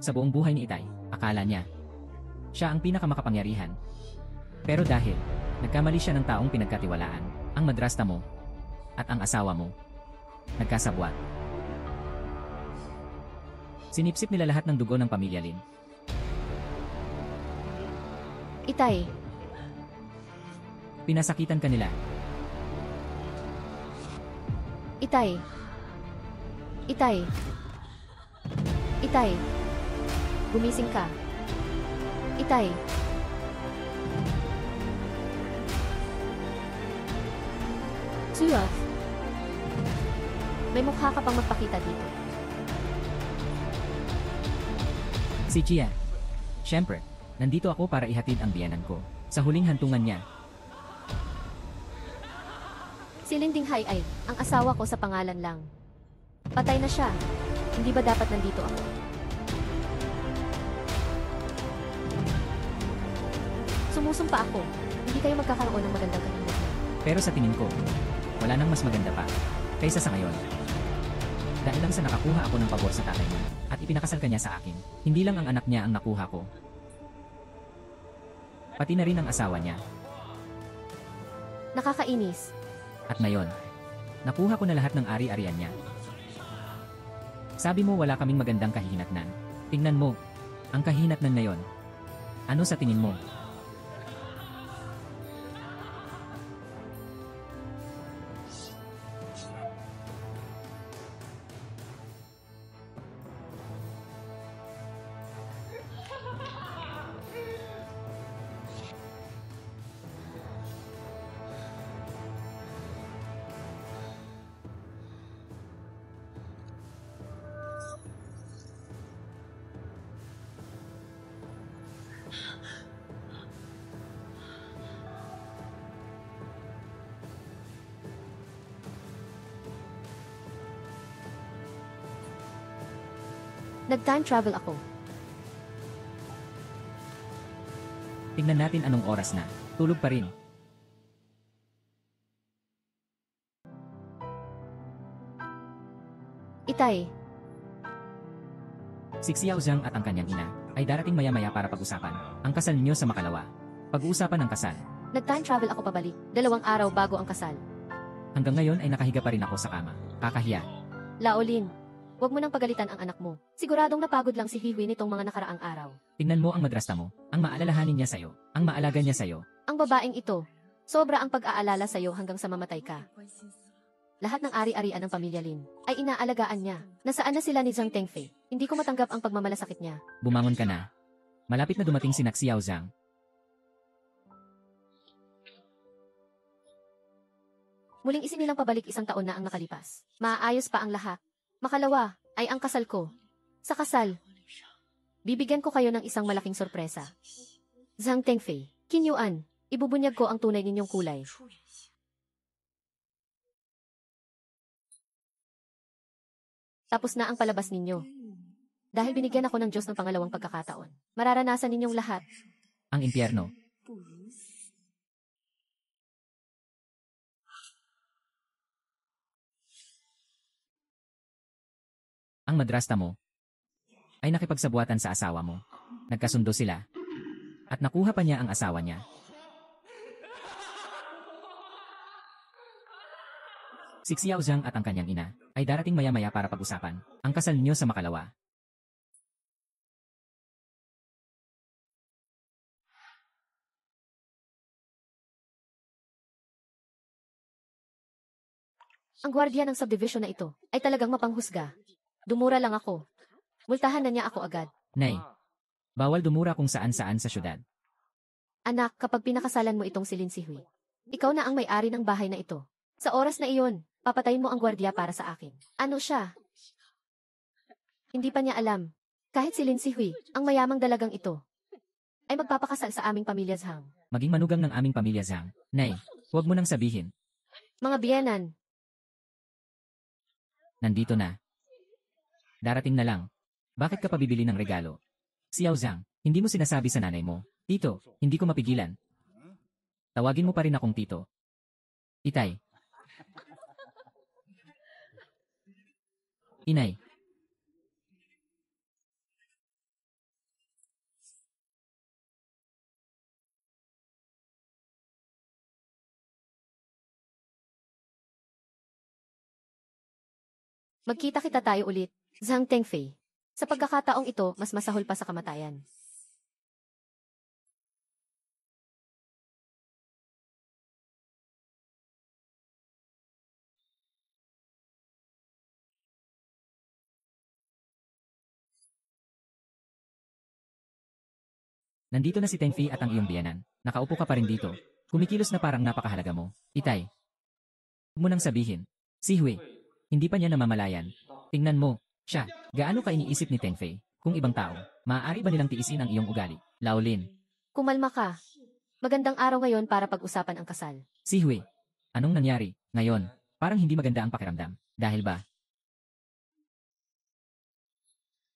Sa buong buhay ni Itay, akala niya, siya ang pinakamakapangyarihan. Pero dahil, nagkamali siya ng taong pinagkatiwalaan, ang madrasta mo, at ang asawa mo, nagkasabwat. Sinipsip nila lahat ng dugo ng pamilya Lin. Itay, Pinasakitan ka nila. Itay. Itay. Itay. Gumising ka. Itay. Suyaf. May mukha ka pang magpakita dito. Si Chia. Siyempre, nandito ako para ihatid ang biyanan ko. Sa huling hantungan niya, Si Linding Hai ay, ang asawa ko sa pangalan lang. Patay na siya. Hindi ba dapat nandito ako? Sumusumpa ako. Hindi kayo magkakaroon ng magandang kahilingan. pero sa tingin ko, wala nang mas maganda pa, kaysa sa ngayon. Dahil lang sa nakakuha ako ng pabor sa tatay niya, at ipinakasal ka niya sa akin, hindi lang ang anak niya ang nakuha ko. Pati na rin ang asawa niya. Nakakainis. At ngayon, nakuha ko na lahat ng ari-arian niya. Sabi mo wala kaming magandang kahihinatnan. Tingnan mo, ang kahihinatnan na yon. Ano sa tingin mo? Nag-time travel ako. Tingnan natin anong oras na. Tulog pa rin. Itay, Si Xiao Zhang at ang kanyang ina ay darating maya-maya para pag-usapan ang kasal ninyo sa makalawa. Pag-uusapan ang kasal. nag-time travel ako pabalik. 2 araw bago ang kasal. Hanggang ngayon ay nakahiga pa rin ako sa kama. Kakahiya. Laolin, huwag mo nang pagalitan ang anak mo. Siguradong napagod lang si Hiwi nitong mga nakaraang araw. Tingnan mo ang madrasta mo. Ang maalalahanin niya sa'yo. Ang maalaga niya sa'yo. Ang babaeng ito, sobra ang pag-aalala sa'yo hanggang sa mamatay ka. Lahat ng ari-arian ng pamilya Lin ay inaalagaan niya. Nasaan na sila ni Zhang Tengfei? Hindi ko matanggap ang pagmamalasakit niya. Bumangon ka na. Malapit na dumating si Xiao Zhang. Muling isinilang pabalik 1 taon na ang nakalipas. Maayos pa ang lahat. Makalawa ay ang kasal ko. Sa kasal, bibigyan ko kayo ng isang malaking sorpresa. Zhang Tengfei, Qin Yuan, ibubunyag ko ang tunay ninyong kulay. Tapos na ang palabas ninyo. Dahil binigyan ako ng Diyos ng pangalawang pagkakataon. Mararanasan ninyong lahat. Ang impyerno. Ang madrasta mo ay nakipagsabuatan sa asawa mo. Nagkasundo sila. At nakuha pa niya ang asawa niya. Si Xiao Zhang at ang kanyang ina ay darating maya-maya para pag-usapan ang kasal niyo sa makalawa. Ang gwardiya ng subdivision na ito ay talagang mapanghusga. Dumura lang ako. Multahan na niya ako agad. Nay, bawal dumura kung saan-saan sa syudad. Anak, kapag pinakasalan mo itong si Lin Sihui, ikaw na ang may-ari ng bahay na ito. Sa oras na iyon, papatayin mo ang gwardiya para sa akin. Ano siya? Hindi pa niya alam. Kahit si Lin Sihui, ang mayamang dalagang ito, ay magpapakasal sa aming pamilya Zhang. Maging manugang ng aming pamilya Zhang. Nay, huwag mo nang sabihin. Mga biyenan, Nandito na. Darating na lang. Bakit ka pa bibili ng regalo? Xiao Zhang, hindi mo sinasabi sa nanay mo. Tito, hindi ko mapigilan. Tawagin mo pa rin akong tito. Itay. Inay. Magkita-kita tayo ulit, Zhang Tengfei. Sa pagkakataong ito, mas masahol pa sa kamatayan. Nandito na si Tengfei at ang iyong biyanan. Nakaupo ka pa rin dito. Kumikilos na parang napakahalaga mo. Itay. Huwag mo nang sabihin. Si Hui. Hindi pa niya namamalayan. Tingnan mo. Siya. Gaano ka iniisip ni Tengfei? Kung ibang tao, maaari ba nilang tiisin ang iyong ugali? Laolin. Kumalma ka. Magandang araw ngayon para pag-usapan ang kasal. Si Hui. Anong nangyari? Ngayon, parang hindi maganda ang pakiramdam. Dahil ba?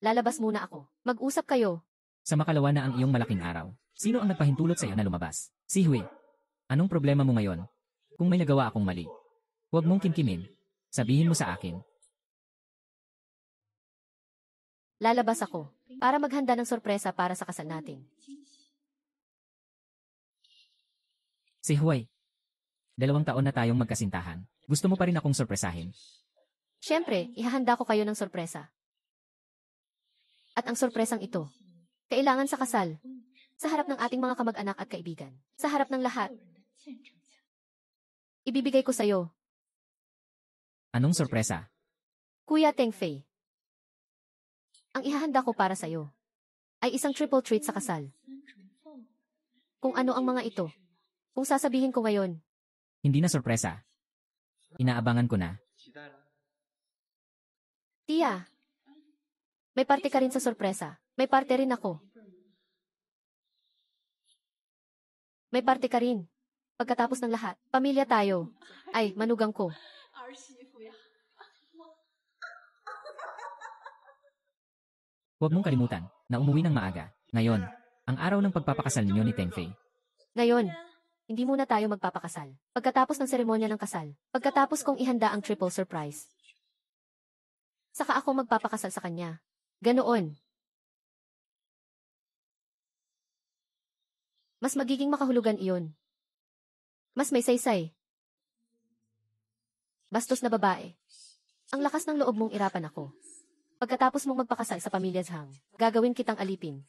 Lalabas muna ako. Mag-usap kayo. Sa makalawa na ang iyong malaking araw. Sino ang nagpahintulot sa iyo na lumabas? Si Hui. Anong problema mo ngayon? Kung may nagawa akong mali, huwag mong kimkimin. Sabihin mo sa akin. Lalabas ako para maghanda ng sorpresa para sa kasal natin. Si Hui. 2 taon na tayong magkasintahan. Gusto mo pa rin akong sorpresahin. Siyempre, ihahanda ko kayo ng sorpresa. At ang sorpresang ito, kailangan sa kasal, sa harap ng ating mga kamag-anak at kaibigan, sa harap ng lahat. Ibibigay ko sa'yo, Anong sorpresa? Kuya Tengfei. Ang ihahanda ko para sa'yo ay isang triple treat sa kasal. Kung ano ang mga ito, kung sasabihin ko ngayon, Hindi na sorpresa. Inaabangan ko na. Tia, may parte ka rin sa sorpresa. May parte rin ako. May parte ka rin. Pagkatapos ng lahat, pamilya tayo. Ay, manugang ko. Huwag mong kalimutan na umuwi ng maaga. Ngayon, ang araw ng pagpapakasal ninyo ni Tengfei. Ngayon, hindi muna tayo magpapakasal. Pagkatapos ng seremonya ng kasal, pagkatapos kong ihanda ang triple surprise, saka ako magpapakasal sa kanya. Ganoon. Mas magiging makahulugan iyon. Mas may saysay. Bastos na babae. Ang lakas ng loob mong irapan ako. Pagkatapos mong magpakasal sa pamilya Zhang, gagawin kitang alipin.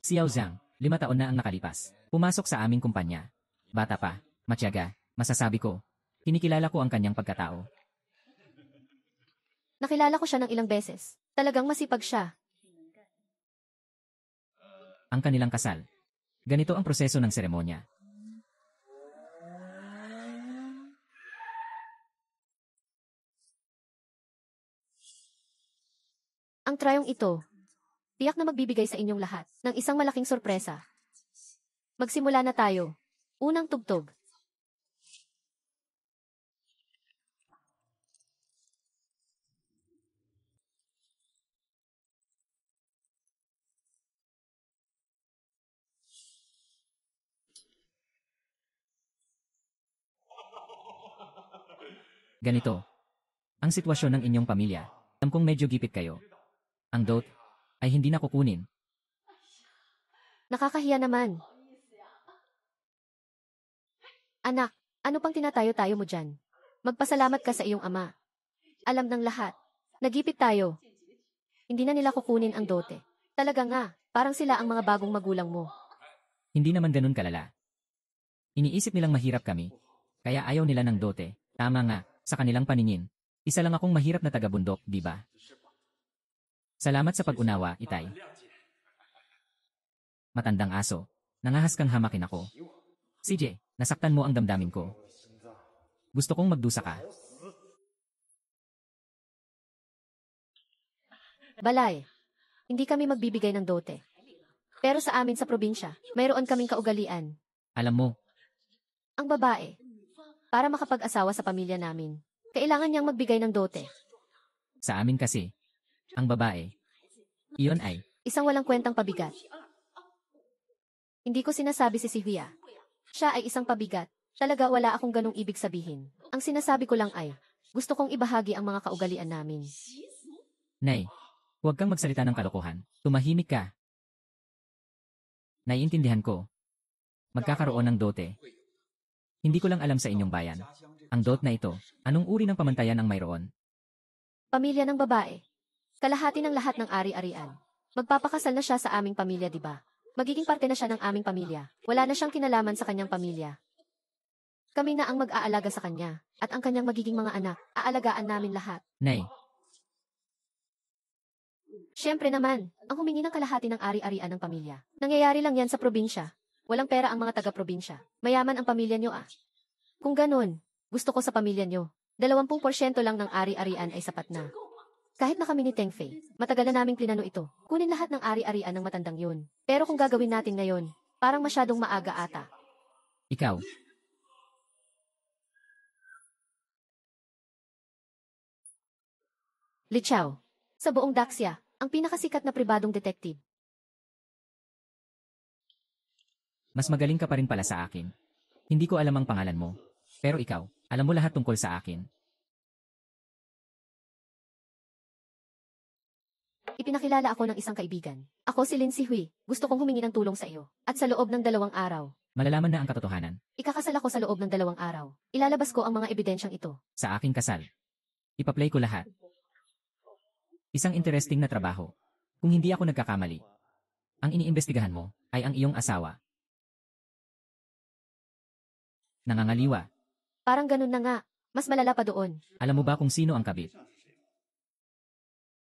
Si Yao Zhang, 5 taon na ang nakalipas. Pumasok sa aming kumpanya. Bata pa, matyaga, masasabi ko. Kinikilala ko ang kanyang pagkatao. Nakilala ko siya ng ilang beses. Talagang masipag siya. Ang kanilang kasal. Ganito ang proseso ng seremonya. Ang trayong ito, tiyak na magbibigay sa inyong lahat ng isang malaking sorpresa. Magsimula na tayo. Unang tugtog. Ganito. Ang sitwasyon ng inyong pamilya. Alam kong medyo gipit kayo. Ang dote ay hindi na kukunin. Nakakahiya naman. Anak, ano pang tinatayo-tayo mo dyan? Magpasalamat ka sa iyong ama. Alam ng lahat. Nagipit tayo. Hindi na nila kukunin ang dote. Talaga nga, parang sila ang mga bagong magulang mo. Hindi naman ganun kalala. Iniisip nilang mahirap kami. Kaya ayaw nila ng dote. Tama nga, sa kanilang paningin. Isa lang akong mahirap na taga-bundok, di ba? Salamat sa pag-unawa, Itay. Matandang aso. Nangahas kang hamakin ako. CJ, nasaktan mo ang damdamin ko. Gusto kong magdusa ka. Balay, hindi kami magbibigay ng dote. Pero sa amin sa probinsya, mayroon kaming kaugalian. Alam mo, Ang babae, para makapag-asawa sa pamilya namin, kailangan niyang magbigay ng dote. sa amin kasi, ang babae, iyon ay, Isang walang kwentang pabigat. Hindi ko sinasabi si Huya. Siya ay isang pabigat. Talaga wala akong ganong ibig sabihin. Ang sinasabi ko lang ay, gusto kong ibahagi ang mga kaugalian namin. Nay, huwag kang magsalita ng kalokohan. Tumahimik ka. Naiintindihan ko. Magkakaroon ng dote. Hindi ko lang alam sa inyong bayan. Ang dot na ito, anong uri ng pamantayan ang mayroon? Pamilya ng babae. Kalahati ng lahat ng ari-arian. Magpapakasal na siya sa aming pamilya, di ba? Magiging parte na siya ng aming pamilya. Wala na siyang kinalaman sa kanyang pamilya. Kami na ang mag-aalaga sa kanya, at ang kanyang magiging mga anak, aalagaan namin lahat. Nay, Siyempre naman, ang humingi ng kalahati ng ari-arian ng pamilya. Nangyayari lang yan sa probinsya. Walang pera ang mga taga-probinsya. Mayaman ang pamilya nyo ah. Kung ganun, gusto ko sa pamilya nyo. 20% lang ng ari-arian ay sapat na. Kahit na kami ni Teng Fei, matagal na naming plinano ito. Kunin lahat ng ari-arian ng matandang yun. Pero kung gagawin natin ngayon, parang masyadong maaga ata. ikaw. Li Chao. Sa buong Daxia, ang pinakasikat na pribadong detective. Mas magaling ka pa rin pala sa akin. Hindi ko alam ang pangalan mo. Pero ikaw, alam mo lahat tungkol sa akin. Ipinakilala ako ng isang kaibigan. Ako si Lin Si Hui. Gusto kong humingi ng tulong sa iyo. At sa loob ng 2 araw, Malalaman na ang katotohanan. ikakasal ako sa loob ng 2 araw. Ilalabas ko ang mga ebidensyang ito. Sa aking kasal. Ipa-play ko lahat. Isang interesting na trabaho. Kung hindi ako nagkakamali. Ang iniimbestigahan mo ay ang iyong asawa. Nangangaliwa. Parang ganun na nga. Mas malala pa doon. Alam mo ba kung sino ang kabit?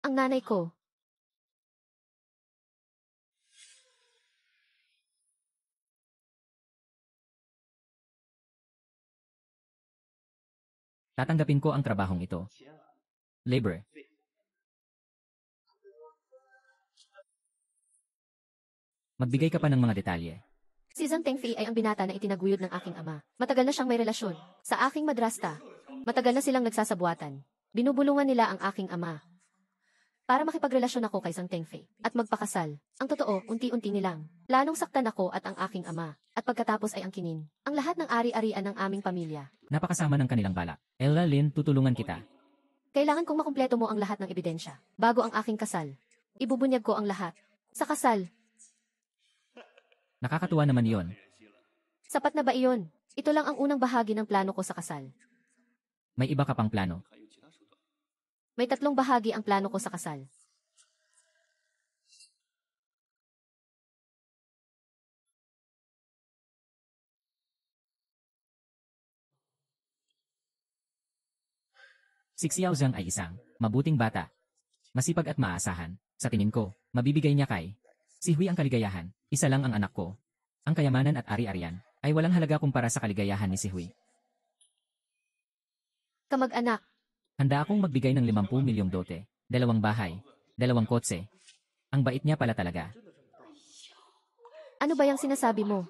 Ang nanay ko. Tatanggapin ko ang trabahong ito. Labor. Magbigay ka pa ng mga detalye. Si Zhang Tengfei ay ang binata na itinaguyod ng aking ama. Matagal na siyang may relasyon. Sa aking madrasta. Matagal na silang nagsasabuatan. Binubulungan nila ang aking ama. Para makipagrelasyon ako kay Zhang Tengfei at magpakasal. Ang totoo, unti-unti nilang. Planong saktan ako at ang aking ama. At pagkatapos ay angkinin. Ang lahat ng ari-arian ng aming pamilya. Napakasama ng kanilang balak. Ella Lin, tutulungan kita. Kailangan kong makumpleto mo ang lahat ng ebidensya. Bago ang aking kasal. Ibubunyag ko ang lahat. Sa kasal, Nakakatuwa naman iyon. sapat na ba iyon? Ito lang ang unang bahagi ng plano ko sa kasal. May iba ka pang plano. May 3 bahagi ang plano ko sa kasal. Si Xiao Zhang ay isang mabuting bata. Masipag at maasahan. Sa tingin ko, mabibigay niya kay si Hui ang kaligayahan. Isa lang ang anak ko. Ang kayamanan at ari-arian ay walang halaga kumpara sa kaligayahan ni si Hui. Kamag-anak, Handa akong magbigay ng 50 milyong dote, 2 bahay, 2 kotse. Ang bait niya pala talaga. ano ba yung sinasabi mo?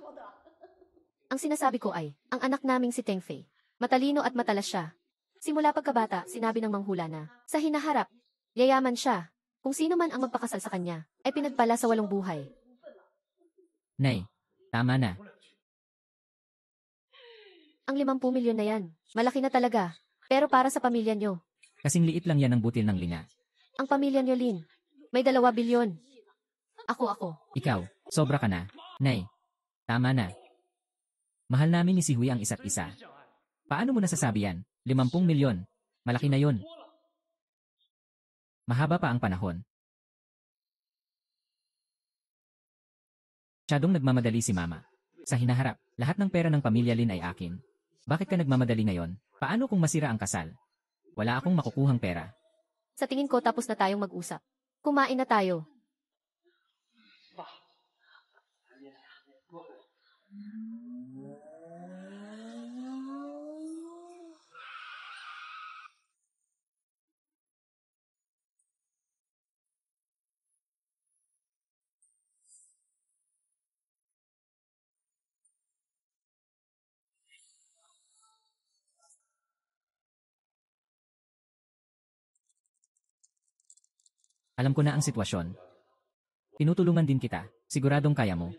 Ang sinasabi ko ay, ang anak naming si Teng Fei. Matalino at matalas siya. Simula pagkabata, sinabi ng manghula na, sa hinaharap, yayaman siya. Kung sino man ang magpakasal sa kanya, ay pinagpala sa 8 buhay. Nay, tama na. Ang 50 milyon na yan, malaki na talaga. Pero para sa pamilya nyo, Kasing liit lang yan ng butil ng linga. ang pamilya nyo, Lin, may 2 bilyon. Ako. Ikaw, sobra ka na. Nay, tama na. Mahal namin ni si Hui ang isa't isa. Paano mo nasasabi yan? 50 milyon. Malaki na yon. Mahaba pa ang panahon. Masyadong nagmamadali si Mama. Sa hinaharap, lahat ng pera ng pamilya Lin ay akin. Bakit ka nagmamadali ngayon? Paano kung masira ang kasal? Wala akong makukuhang pera. Sa tingin ko tapos na tayong mag-usap. Kumain na tayo. Alam ko na ang sitwasyon. Tinutulungan din kita. Siguradong kaya mo.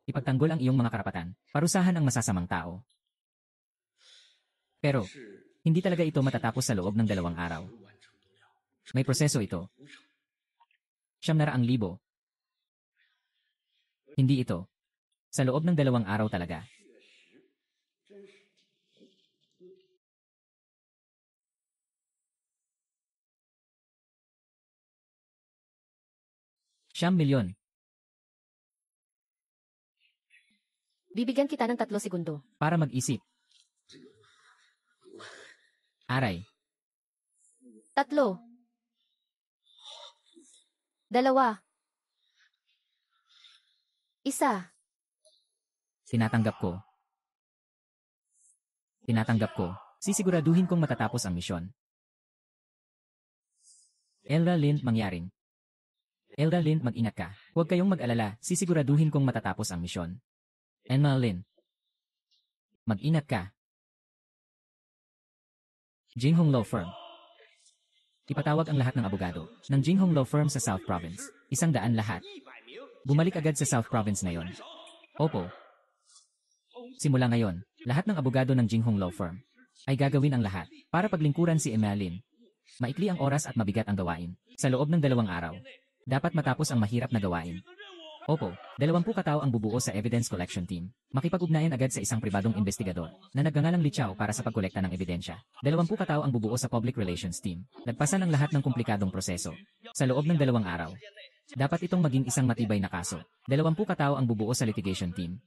Ipagtanggol ang iyong mga karapatan. Parusahan ang masasamang tao. Pero, hindi talaga ito matatapos sa loob ng 2 araw. May proseso ito. 900,000. Hindi ito. Sa loob ng 2 araw talaga. Siyam milyon. Bibigyan kita ng 3 segundo. Para mag-isip. Aray. 3. 2. 1. Tinatanggap ko. Tinatanggap ko. Sisiguraduhin kong matatapos ang misyon. Elra Lind, mangyaring. Elra Lind, mag-ingat ka. Huwag kayong mag-alala, sisiguraduhin kong matatapos ang misyon. Elma Lind. Mag-ingat ka. Jinghong Law Firm. Ipatawag ang lahat ng abogado ng Jinghong Law Firm sa South Province. 100 lahat. Bumalik agad sa South Province ngayon. Opo. Simula ngayon, lahat ng abogado ng Jinghong Law Firm ay gagawin ang lahat para paglingkuran si Emeline. Maikli ang oras at mabigat ang gawain. Sa loob ng 2 araw, dapat matapos ang mahirap na gawain. Opo, 20 katao ang bubuo sa Evidence Collection Team. Makipag-ugnayan agad sa isang pribadong investigador na nagngangalang Lichao para sa pagkolekta ng ebidensya. 20 katao ang bubuo sa Public Relations Team. Nagpasan ang lahat ng komplikadong proseso. Sa loob ng 2 araw, dapat itong maging isang matibay na kaso. 20 katao ang bubuo sa Litigation Team.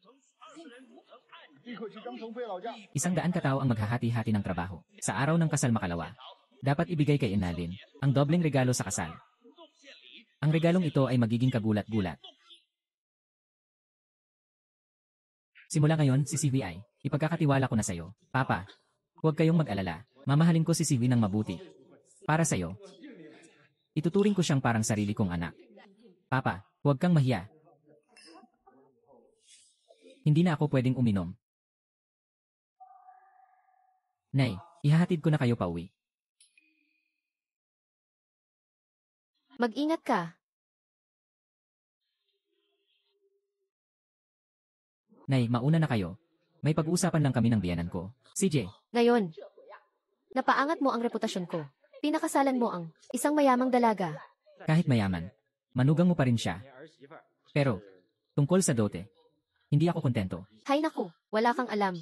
100 katao ang maghahati-hati ng trabaho. Sa araw ng kasal makalawa, dapat ibigay kay Inalin ang dobleng regalo sa kasal. Ang regalong ito ay magiging kagulat-gulat. Simula ngayon, si CVI, ipagkakatiwala ko na sa'yo. Papa, huwag kayong mag-alala. Mamahalin ko si CV ng mabuti. Para sa'yo. Ituturing ko siyang parang sarili kong anak. Papa, huwag kang mahiya. Hindi na ako pwedeng uminom. Nay, ihahatid ko na kayo pauwi. Mag-ingat ka. Nay, mauna na kayo. May pag-uusapan lang kami ng biyanan ko. CJ, Ngayon, napaangat mo ang reputasyon ko. Pinakasalan mo ang isang mayamang dalaga. kahit mayaman, manugang mo pa rin siya. Pero, tungkol sa dote, hindi ako kontento. Hay naku, wala kang alam.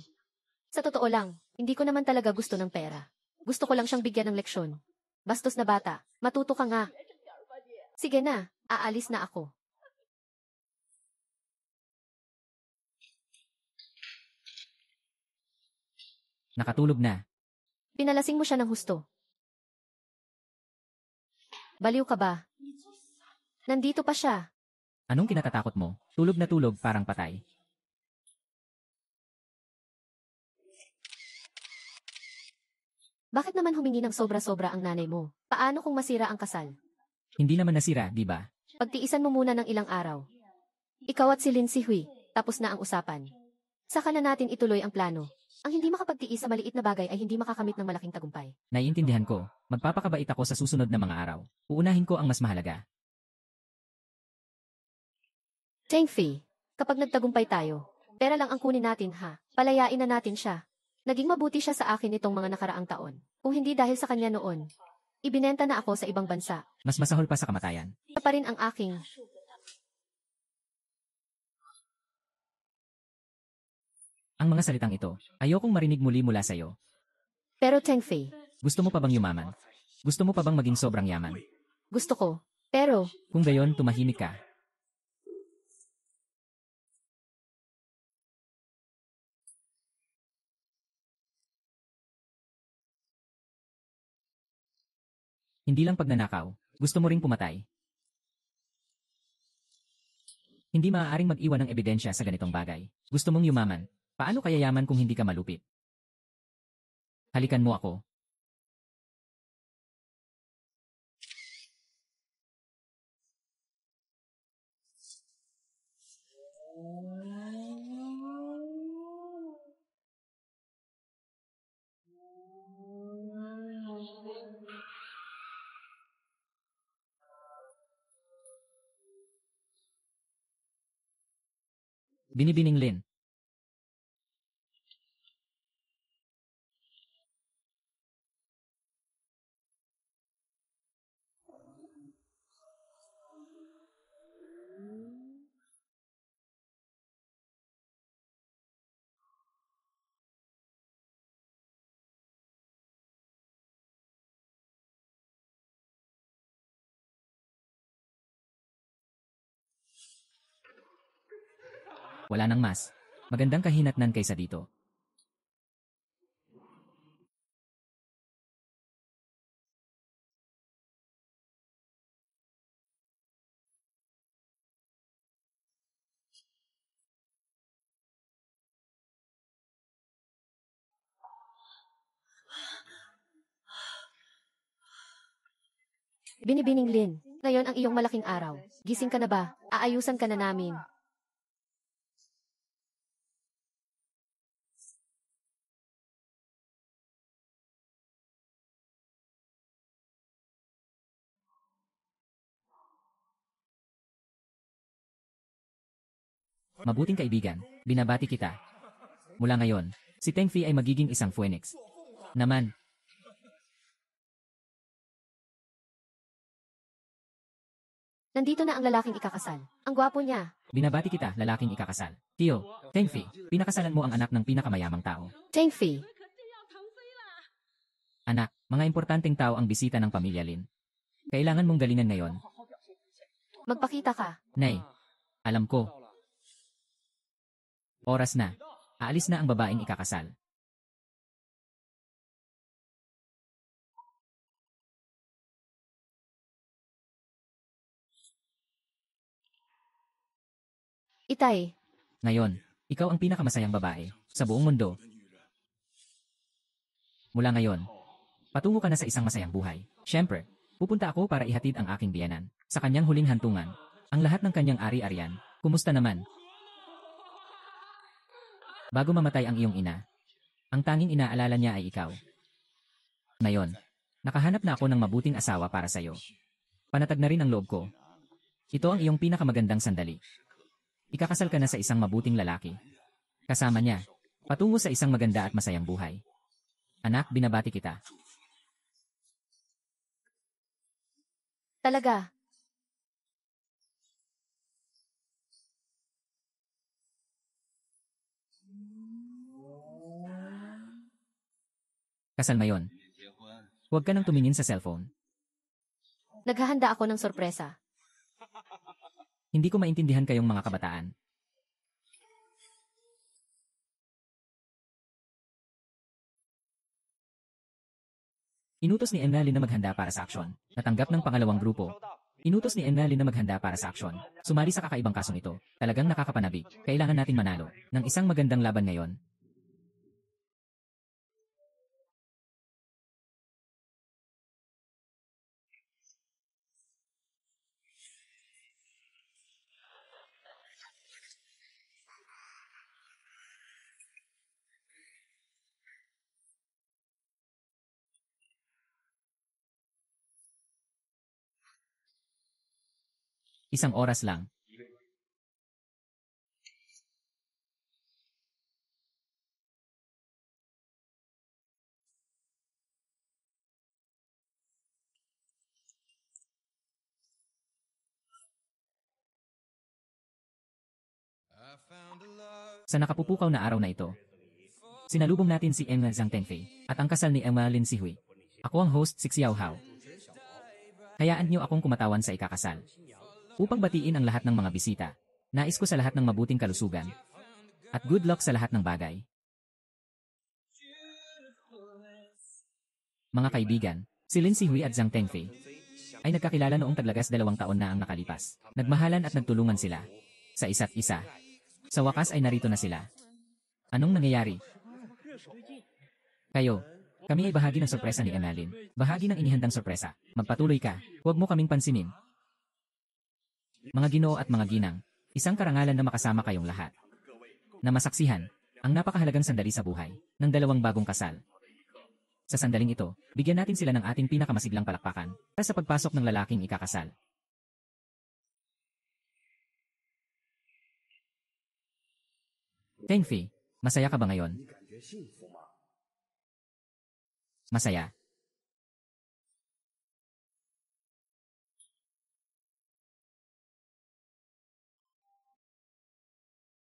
Sa totoo lang, hindi ko naman talaga gusto ng pera. Gusto ko lang siyang bigyan ng leksyon. Bastos na bata, matuto ka nga. Sige na, aalis na ako. Nakatulog na. Pinalasing mo siya ng husto. Baliw ka ba? Nandito pa siya. Anong kinatatakot mo? Tulog na tulog parang patay. Bakit naman humingi ng sobra-sobra ang nanay mo? Paano kung masira ang kasal? Hindi naman nasira, di ba? Pagtiisan mo muna ng ilang araw. Ikaw at si Lin Si Hui, tapos na ang usapan. Saka na natin ituloy ang plano. Ang hindi makapagtiis sa maliit na bagay ay hindi makakamit ng malaking tagumpay. Naiintindihan ko. Magpapakabait ako sa susunod na mga araw. Uunahin ko ang mas mahalaga. Cheng Fei, kapag nagtagumpay tayo, pera lang ang kunin natin ha. Palayain na natin siya. Naging mabuti siya sa akin itong mga nakaraang taon. Kung hindi dahil sa kanya noon, ibinenta na ako sa ibang bansa. Mas masahol pa sa kamatayan. Siya pa rin ang aking. Ang mga salitang ito, ayokong marinig muli mula sa'yo. Pero Cheng Fei, Gusto mo pa bang yumaman? Gusto mo pa bang maging sobrang yaman? gusto ko. Pero, Kung gayon, tumahimik ka. Hindi lang pagnanakaw, gusto mo ring pumatay. Hindi maaaring mag-iwan ng ebidensya sa ganitong bagay. Gusto mong yumaman. Paano kaya yaman kung hindi ka malupit? Halikan mo ako. Binibining Lin. Wala nang mas. Magandang kahinatnan kaysa dito. Binibining Lin, ngayon ang iyong malaking araw. Gising ka na ba? Aayusan ka na namin. Mabuting kaibigan, binabati kita. Mula ngayon, si Tengfi ay magiging isang phoenix. Naman, Nandito na ang lalaking ikakasal. Ang gwapo niya. binabati kita, lalaking ikakasal. Tio, Tengfi, pinakasalan mo ang anak ng pinakamayamang tao. Tengfi, Anak, mga importanteng tao ang bisita ng pamilya Lin. Kailangan mong galingan ngayon. magpakita ka. Nay, alam ko. Oras na. Aalis na ang babaeng ikakasal. Itay, Ngayon, ikaw ang pinakamasayang babae sa buong mundo. Mula ngayon, patungo ka na sa isang masayang buhay. Siyempre, pupunta ako para ihatid ang aking biyanan sa kanyang huling hantungan. Ang lahat ng kanyang ari-arian. Kumusta naman? Bago mamatay ang iyong ina, ang tanging inaalala niya ay ikaw. Ngayon, nakahanap na ako ng mabuting asawa para sa'yo. Panatag na rin ang loob ko. Ito ang iyong pinakamagandang sandali. Ikakasal ka na sa isang mabuting lalaki. Kasama niya, patungo sa isang maganda at masayang buhay. Anak, binabati kita. talaga. Kasal mayon. Huwag ka nang tumingin sa cellphone. Naghahanda ako ng sorpresa. Hindi ko maintindihan kayong mga kabataan. Inutos ni Emnalin na maghanda para sa aksyon. Natanggap ng pangalawang grupo. Inutos ni Emnalin na maghanda para sa aksyon. Sumali sa kakaibang kasong ito. Talagang nakakapanabik. Kailangan nating manalo ng isang magandang laban ngayon. Isang oras lang. Sa nakapupukaw na araw na ito, sinalubong natin si Emma Zhang Tengfei at ang kasal ni Emma Lin Sihui. Ako ang host, si Xiao Hao. Hayaan niyo akong kumatawan sa ikakasal. Upang batiin ang lahat ng mga bisita, nais ko sa lahat ng mabuting kalusugan. At good luck sa lahat ng bagay. Mga kaibigan, si Lin Sihui at Zhang Tengfei ay nagkakilala noong taglagas 2 taon na ang nakalipas. Nagmahalan at nagtulungan sila sa isa't isa. Sa wakas ay narito na sila. Anong nangyayari? Kayo, kami ay bahagi ng sorpresa ni Emmalin. Bahagi ng inihandang sorpresa. Magpatuloy ka. Huwag mo kaming pansinin. Mga Ginoo at mga ginang, isang karangalan na makasama kayong lahat. Na masaksihan, ang napakahalagang sandali sa buhay ng dalawang bagong kasal. Sa sandaling ito, bigyan natin sila ng ating pinakamasiglang palakpakan para sa pagpasok ng lalaking ikakasal. Tengfei, masaya ka ba ngayon? Masaya.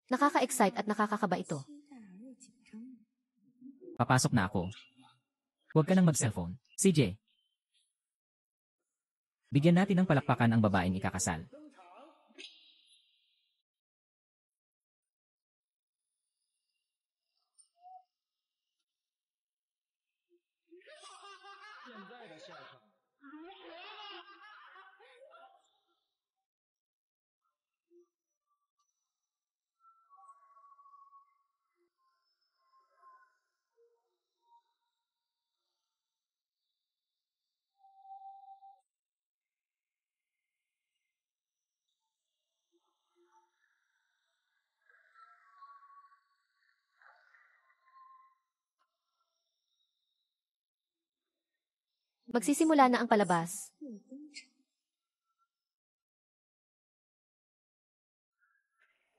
Nakaka-excite at nakakakaba ito. Papasok na ako. Huwag ka nang mag-cellphone. CJ. Bigyan natin ng palakpakan ang babaeng ikakasal. Magsisimula na ang palabas.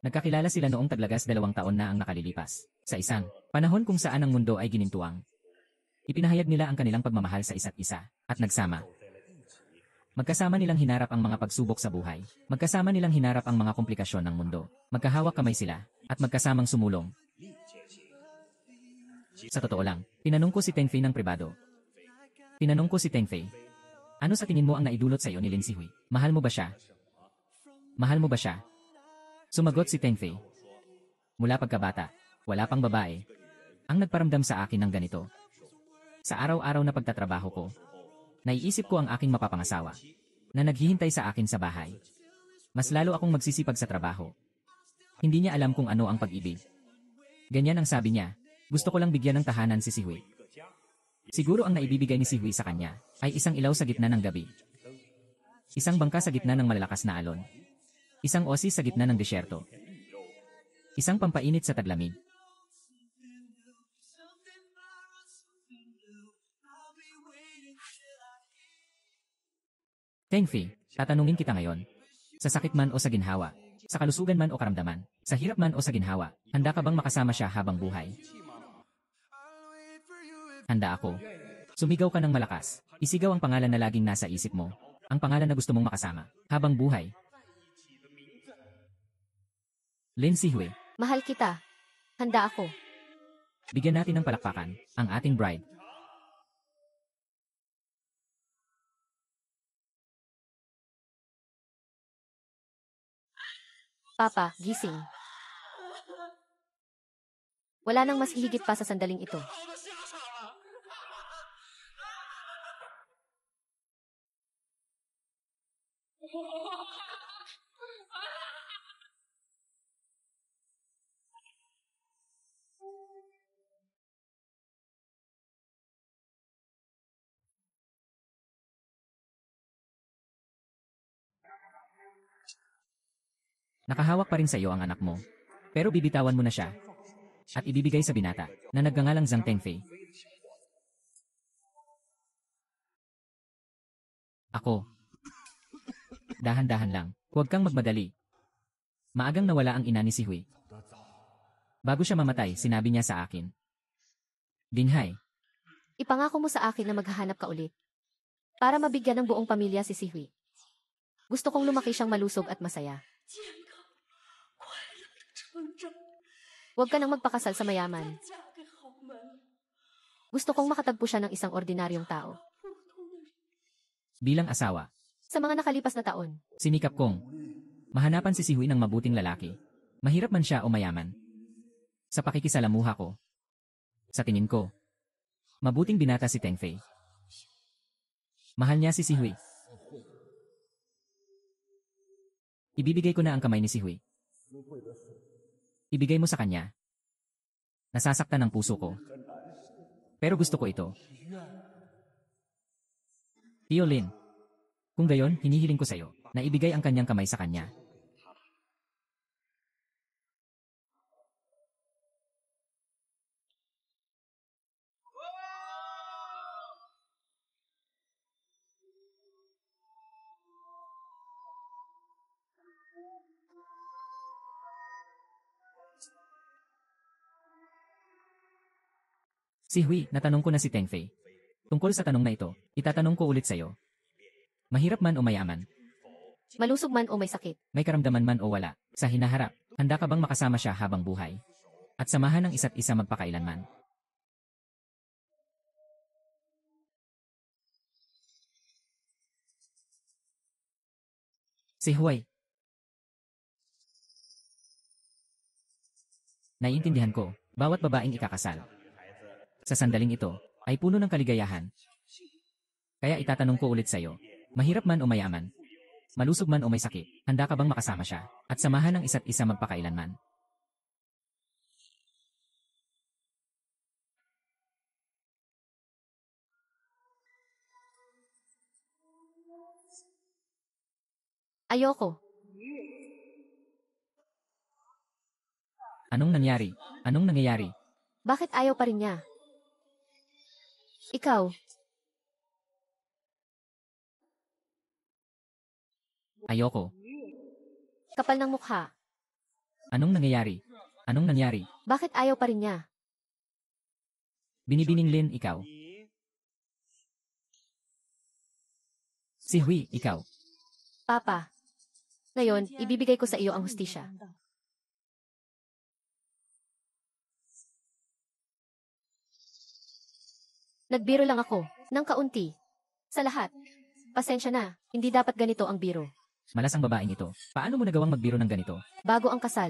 Nagkakilala sila noong taglagas 2 taon na ang nakalilipas. Sa isang panahon kung saan ang mundo ay ginintuang. Ipinahayag nila ang kanilang pagmamahal sa isa't isa, at nagsama. Magkasama nilang hinarap ang mga pagsubok sa buhay. Magkasama nilang hinarap ang mga komplikasyon ng mundo. Magkahawak kamay sila, at magkasamang sumulong. Sa totoo lang, tinanong ko si Tengfei ng pribado. Tinanong ko si Tengfei, ano sa tingin mo ang naidulot sa iyo ni Lin Sihui? Mahal mo ba siya? Mahal mo ba siya? Sumagot si Tengfei. Mula pagkabata, wala pang babae ang nagparamdam sa akin ng ganito. Sa araw-araw na pagtatrabaho ko, naiisip ko ang aking mapapangasawa na naghihintay sa akin sa bahay. Mas lalo akong magsisipag sa trabaho. Hindi niya alam kung ano ang pag-ibig. Ganyan ang sabi niya, gusto ko lang bigyan ng tahanan si Sihui. Siguro ang naibibigay ni Sihui sa kanya ay isang ilaw sa gitna ng gabi. Isang bangka sa gitna ng malalakas na alon. Isang oasis sa gitna ng desyerto. Isang pampainit sa taglamig. Tengfei, tatanungin kita ngayon. Sa sakit man o sa ginhawa, sa kalusugan man o karamdaman, sa hirap man o sa ginhawa, handa ka bang makasama siya habang buhay? Handa ako. Sumigaw ka ng malakas. Isigaw ang pangalan na laging nasa isip mo. Ang pangalan na gusto mong makasama habang buhay. Lin Sihui. Mahal kita. Handa ako. Bigyan natin ng palakpakan ang ating bride. Papa, gising. Wala nang mas hihigit pa sa sandaling ito. Nakahawak pa rin sa iyo ang anak mo. Pero bibitawan mo na siya. At ibibigay sa binata na nagngangalang Zhang Tengfei. Ako. Dahan-dahan lang. Huwag kang magmadali. Maagang nawala ang ina ni Sihui. Bago siya mamatay, sinabi niya sa akin. Dinhay, Ipangako mo sa akin na maghahanap ka ulit. Para mabigyan ng buong pamilya si Sihui. Gusto kong lumaki siyang malusog at masaya. Huwag ka nang magpakasal sa mayaman. Gusto kong makatagpo siya ng isang ordinaryong tao. bilang asawa, Sa mga nakalipas na taon, sinikap kong mahanapan si Sihui ng mabuting lalaki. Mahirap man siya o mayaman. Sa pakikisalamuha ko, sa tingin ko, mabuting binata si Tengfei. Mahal niya si Sihui. Ibibigay ko na ang kamay ni Sihui. Ibigay mo sa kanya. Nasasaktan ang puso ko. Pero gusto ko ito. Tio Lin, kung gayon, hinihiling ko sa iyo na ibigay ang kanyang kamay sa kanya. Si Hui, natanong ko na si Tengfei. Tungkol sa tanong na ito, itatanong ko ulit sa iyo. Mahirap man o mayaman, malusog man o may sakit, may karamdaman man o wala, sa hinaharap, handa ka bang makasama siya habang buhay? At samahan ng isa't isa magpakailanman? Si Hui. Naiintindihan ko, bawat babaeng ikakasal. Sa sandaling ito, ay puno ng kaligayahan. Kaya itatanong ko ulit sa'yo. Mahirap man o mayaman, malusog man o may sakit, handa ka bang makasama siya at samahan ng isa't isa magpakailanman? Ayoko. Anong nangyari? Anong nangyayari? Bakit ayaw pa rin niya? Ikaw, Ayoko. kapal ng mukha. Anong nangyayari? Anong nangyari? Bakit ayaw pa rin niya? Binibining Lin, ikaw. Si Hui, ikaw. Papa. Ngayon, ibibigay ko sa iyo ang hustisya. Nagbiro lang ako, ng kaunti. Sa lahat. Pasensya na, hindi dapat ganito ang biro. Malasang babaeng ito. Paano mo nagawang magbiro ng ganito? Bago ang kasal.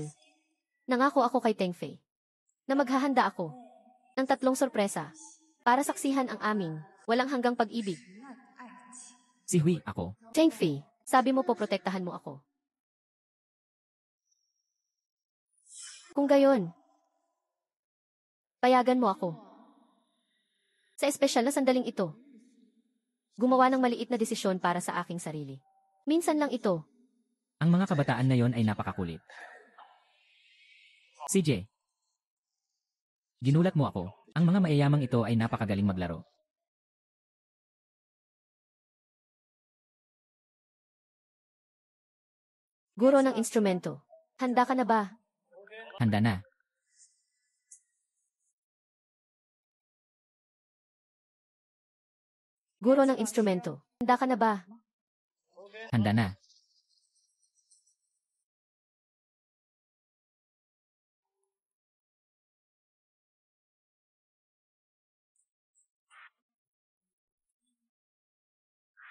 Nangako ako kay Tengfei na maghahanda ako ng 3 sorpresa para saksihan ang aming walang hanggang pag-ibig. Si Hui, ako. Tengfei, sabi mo po protektahan mo ako. Kung gayon, payagan mo ako. Sa espesyal na sandaling ito, gumawa ng maliit na desisyon para sa aking sarili. Minsan lang ito. Ang mga kabataan ngayon ay napakakulit. CJ. Ginulat mo ako. Ang mga mayayamang ito ay napakagaling maglaro. Guro ng instrumento. Handa ka na ba? Handa na. Guro ng instrumento. Handa ka na ba? Handa na.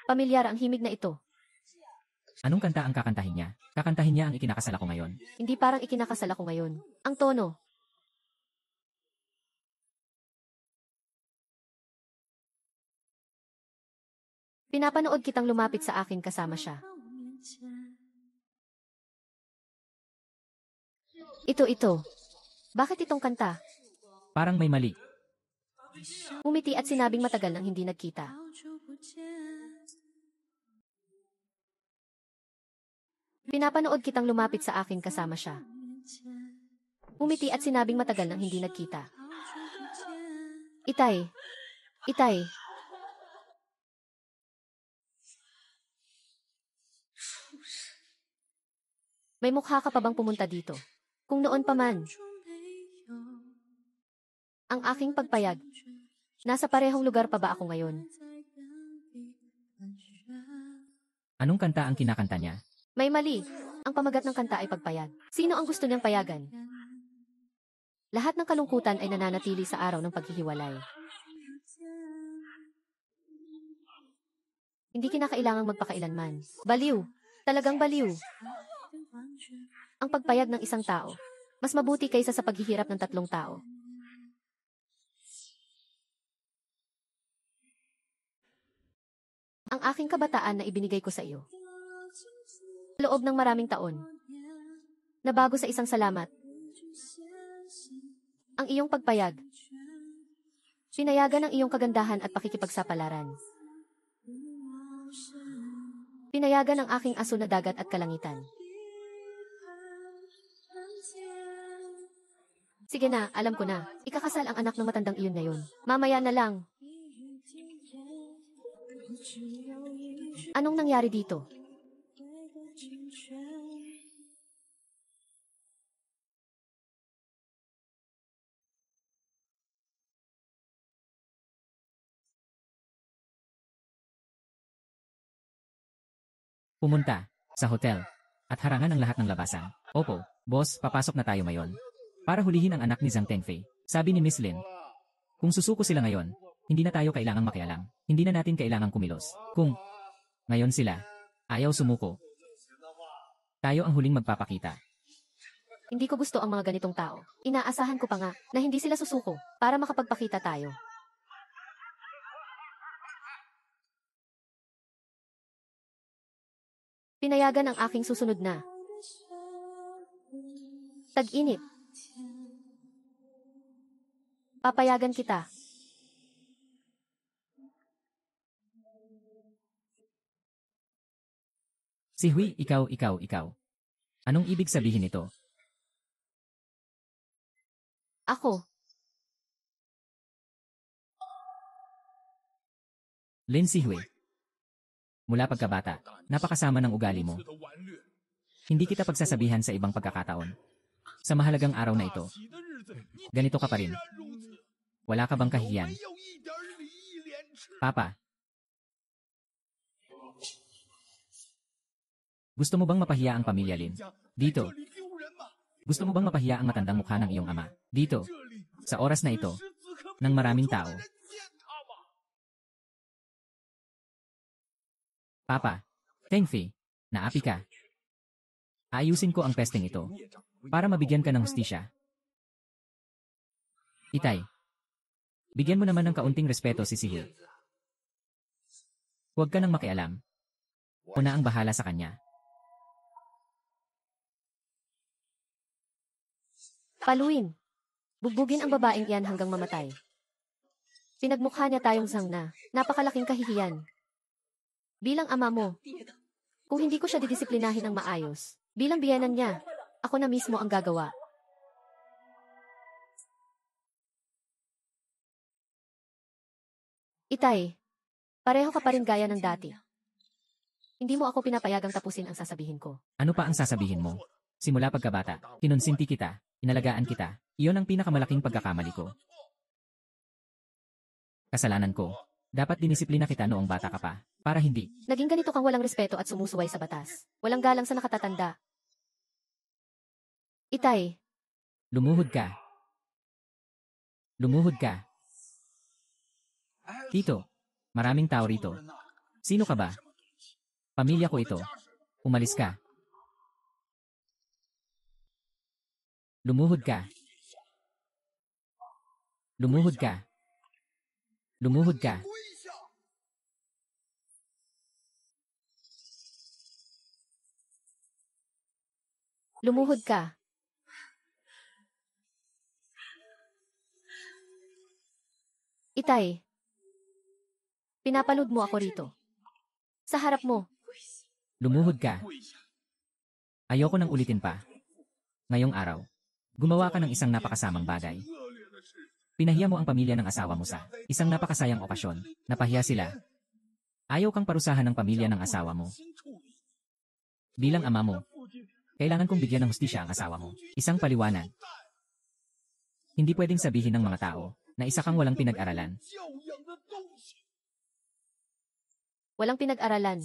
Pamilyar ang himig na ito. Anong kanta ang kakantahin niya? Kakantahin niya ang ikinakasal ako ngayon. Hindi parang ikinakasal ako ngayon. Ang tono. Pinapanood kitang lumapit sa akin kasama siya. Ito. Bakit itong kanta? Parang may mali. Umiti at sinabing matagal nang hindi nagkita. Pinapanood kitang lumapit sa akin kasama siya. Umiti at sinabing matagal nang hindi nagkita. Itay. May mukha ka pa bang pumunta dito? Kung noon pa man. Ang aking pagpayag. Nasa parehong lugar pa ba ako ngayon? Anong kanta ang kinakanta niya? May mali. Ang pamagat ng kanta ay pagpayag. Sino ang gusto niyang payagan? Lahat ng kalungkutan ay nananatili sa araw ng paghihiwalay. Hindi kinakailangang magpakailanman. Baliw. Talagang baliw. Ang pagpayag ng isang tao, mas mabuti kaysa sa paghihirap ng 3 tao. Ang aking kabataan na ibinigay ko sa iyo. Loob ng maraming taon. Nabago sa isang salamat. Ang iyong pagpayag. Pinayagan ang iyong kagandahan at pakikipagsapalaran. Pinayagan ang aking aso na dagat at kalangitan. Sige na, alam ko na. Ikakasal ang anak ng matandang iyon ngayon. Mamaya na lang. Anong nangyari dito? Pumunta sa hotel at harangan ang lahat ng labasan. Opo, boss, papasok na tayo ngayon. Para hulihin ang anak ni Zhang Tengfei. Sabi ni Miss Lin. Kung susuko sila ngayon, hindi na tayo kailangang makialam. Hindi na natin kailangang kumilos. Kung ngayon sila ayaw sumuko, tayo ang huling magpapakita. Hindi ko gusto ang mga ganitong tao. Inaasahan ko pa nga na hindi sila susuko para makapagpakita tayo. Pinayagan ang aking susunod na tag-init. Papayagan kita. Si Hui, ikaw. Anong ibig sabihin nito? Ako. Lin Si Hui. Mula pagkabata, napakasama ng ugali mo. Hindi kita pagsasabihan sa ibang pagkakataon. Sa mahalagang araw na ito, ganito ka pa rin. Wala ka bang kahihiyan? Papa. Gusto mo bang mapahiya ang pamilya Lin? Dito. Gusto mo bang mapahiya ang matandang mukha ng iyong ama? Dito. Sa oras na ito, ng maraming tao. Papa. Tengfei, naapi ka. Ayusin ko ang pesteng ito para mabigyan ka ng hustisya. Itay. Bigyan mo naman ng kaunting respeto si Sihu. Huwag ka nang makialam. Ako na ang bahala sa kanya. Paluin. Bugbugin ang babaeng iyan hanggang mamatay. Pinagmukha niya tayong Zhang na napakalaking kahihiyan. Bilang ama mo, kung hindi ko siya didisiplinahin ng maayos, bilang biyenan niya, ako na mismo ang gagawa. Itay, pareho ka pa rin gaya ng dati. Hindi mo ako pinapayagang tapusin ang sasabihin ko. Ano pa ang sasabihin mo? Simula pagkabata, kinonsinti kita, inalagaan kita, iyon ang pinakamalaking pagkakamali ko. Kasalanan ko. Dapat dinisiplina kita noong bata ka pa, para hindi. Naging ganito kang walang respeto at sumusuway sa batas. Walang galang sa nakatatanda. Itay. Lumuhod ka. Lumuhod ka. Tito, maraming tao rito. Sino ka ba? Pamilya ko ito. Umalis ka. Lumuhod ka. Lumuhod ka. Lumuhod ka. Lumuhod ka. Itay. Pinapanood mo ako rito. Sa harap mo. Lumuhod ka. Ayoko nang ulitin pa. Ngayong araw, gumawa ka ng isang napakasamang bagay. Pinahiya mo ang pamilya ng asawa mo sa isang napakasayang okasyon. Napahiya sila. Ayaw kang parusahan ng pamilya ng asawa mo. Bilang ama mo, kailangan kong bigyan ng hustisya ang asawa mo. Isang paliwanag. Hindi pwedeng sabihin ng mga tao na isa kang walang pinag-aralan. Walang pinag-aralan.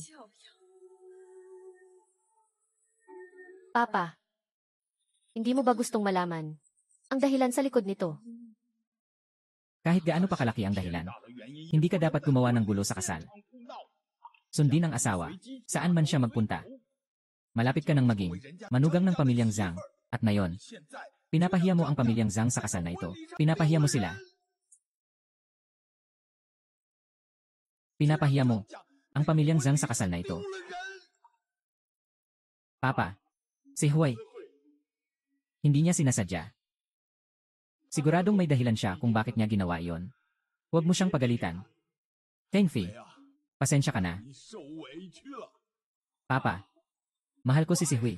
Papa, hindi mo ba gustong malaman ang dahilan sa likod nito? Kahit gaano pa kalaki ang dahilan, hindi ka dapat gumawa ng gulo sa kasal. Sundin ang asawa, saan man siya magpunta. Malapit ka nang maging manugang ng pamilyang Zhang, at ngayon, pinapahiya mo ang pamilyang Zhang sa kasal na ito. Pinapahiya mo sila. Pinapahiya mo ang pamilyang Zhang sa kasal na ito. Papa, si Hui, hindi niya sinasadya. Siguradong may dahilan siya kung bakit niya ginawa iyon. Huwag mo siyang pagalitan. Tengfei, pasensya ka na. Papa, mahal ko si Hui.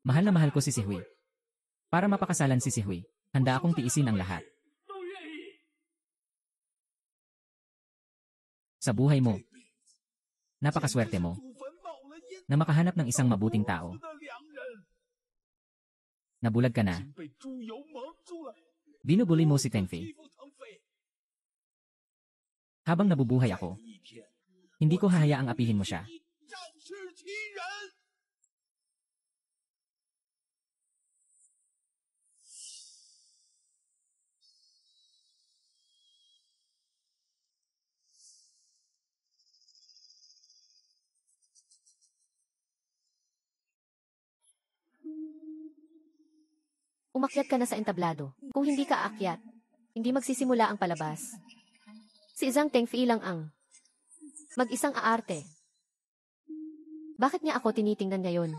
Mahal na mahal ko si Hui. Para mapakasalan si Hui, handa akong tiisin ang lahat. Sa buhay mo, napakaswerte mo na makahanap ng isang mabuting tao. Nabulag ka na. Binubuli mo si Tengfei. Habang nabubuhay ako, hindi ko hahayaang apihin mo siya. Umakyat ka na sa entablado. Kung hindi ka aakyat, hindi magsisimula ang palabas. Si Zhang Tengfei lang ang mag-isang aarte. Bakit niya ako tinitingnan ngayon?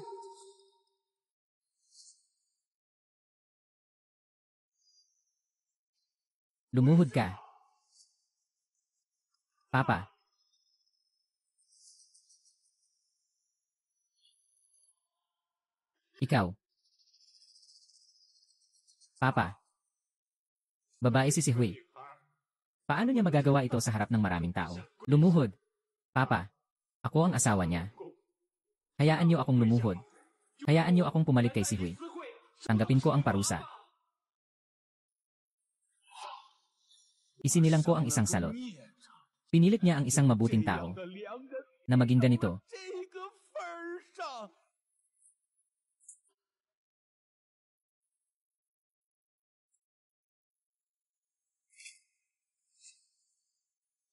Lumuhod ka. Papa. Ikaw. Papa. Babae si Hui. Paano niya magagawa ito sa harap ng maraming tao? Lumuhod. Papa. Ako ang asawa niya. Hayaan niyo akong lumuhod. Hayaan niyo akong pumalit kay Hui. Tanggapin ko ang parusa. Isinilang ko ang isang salot. Pinilit niya ang isang mabuting tao na maging ganito.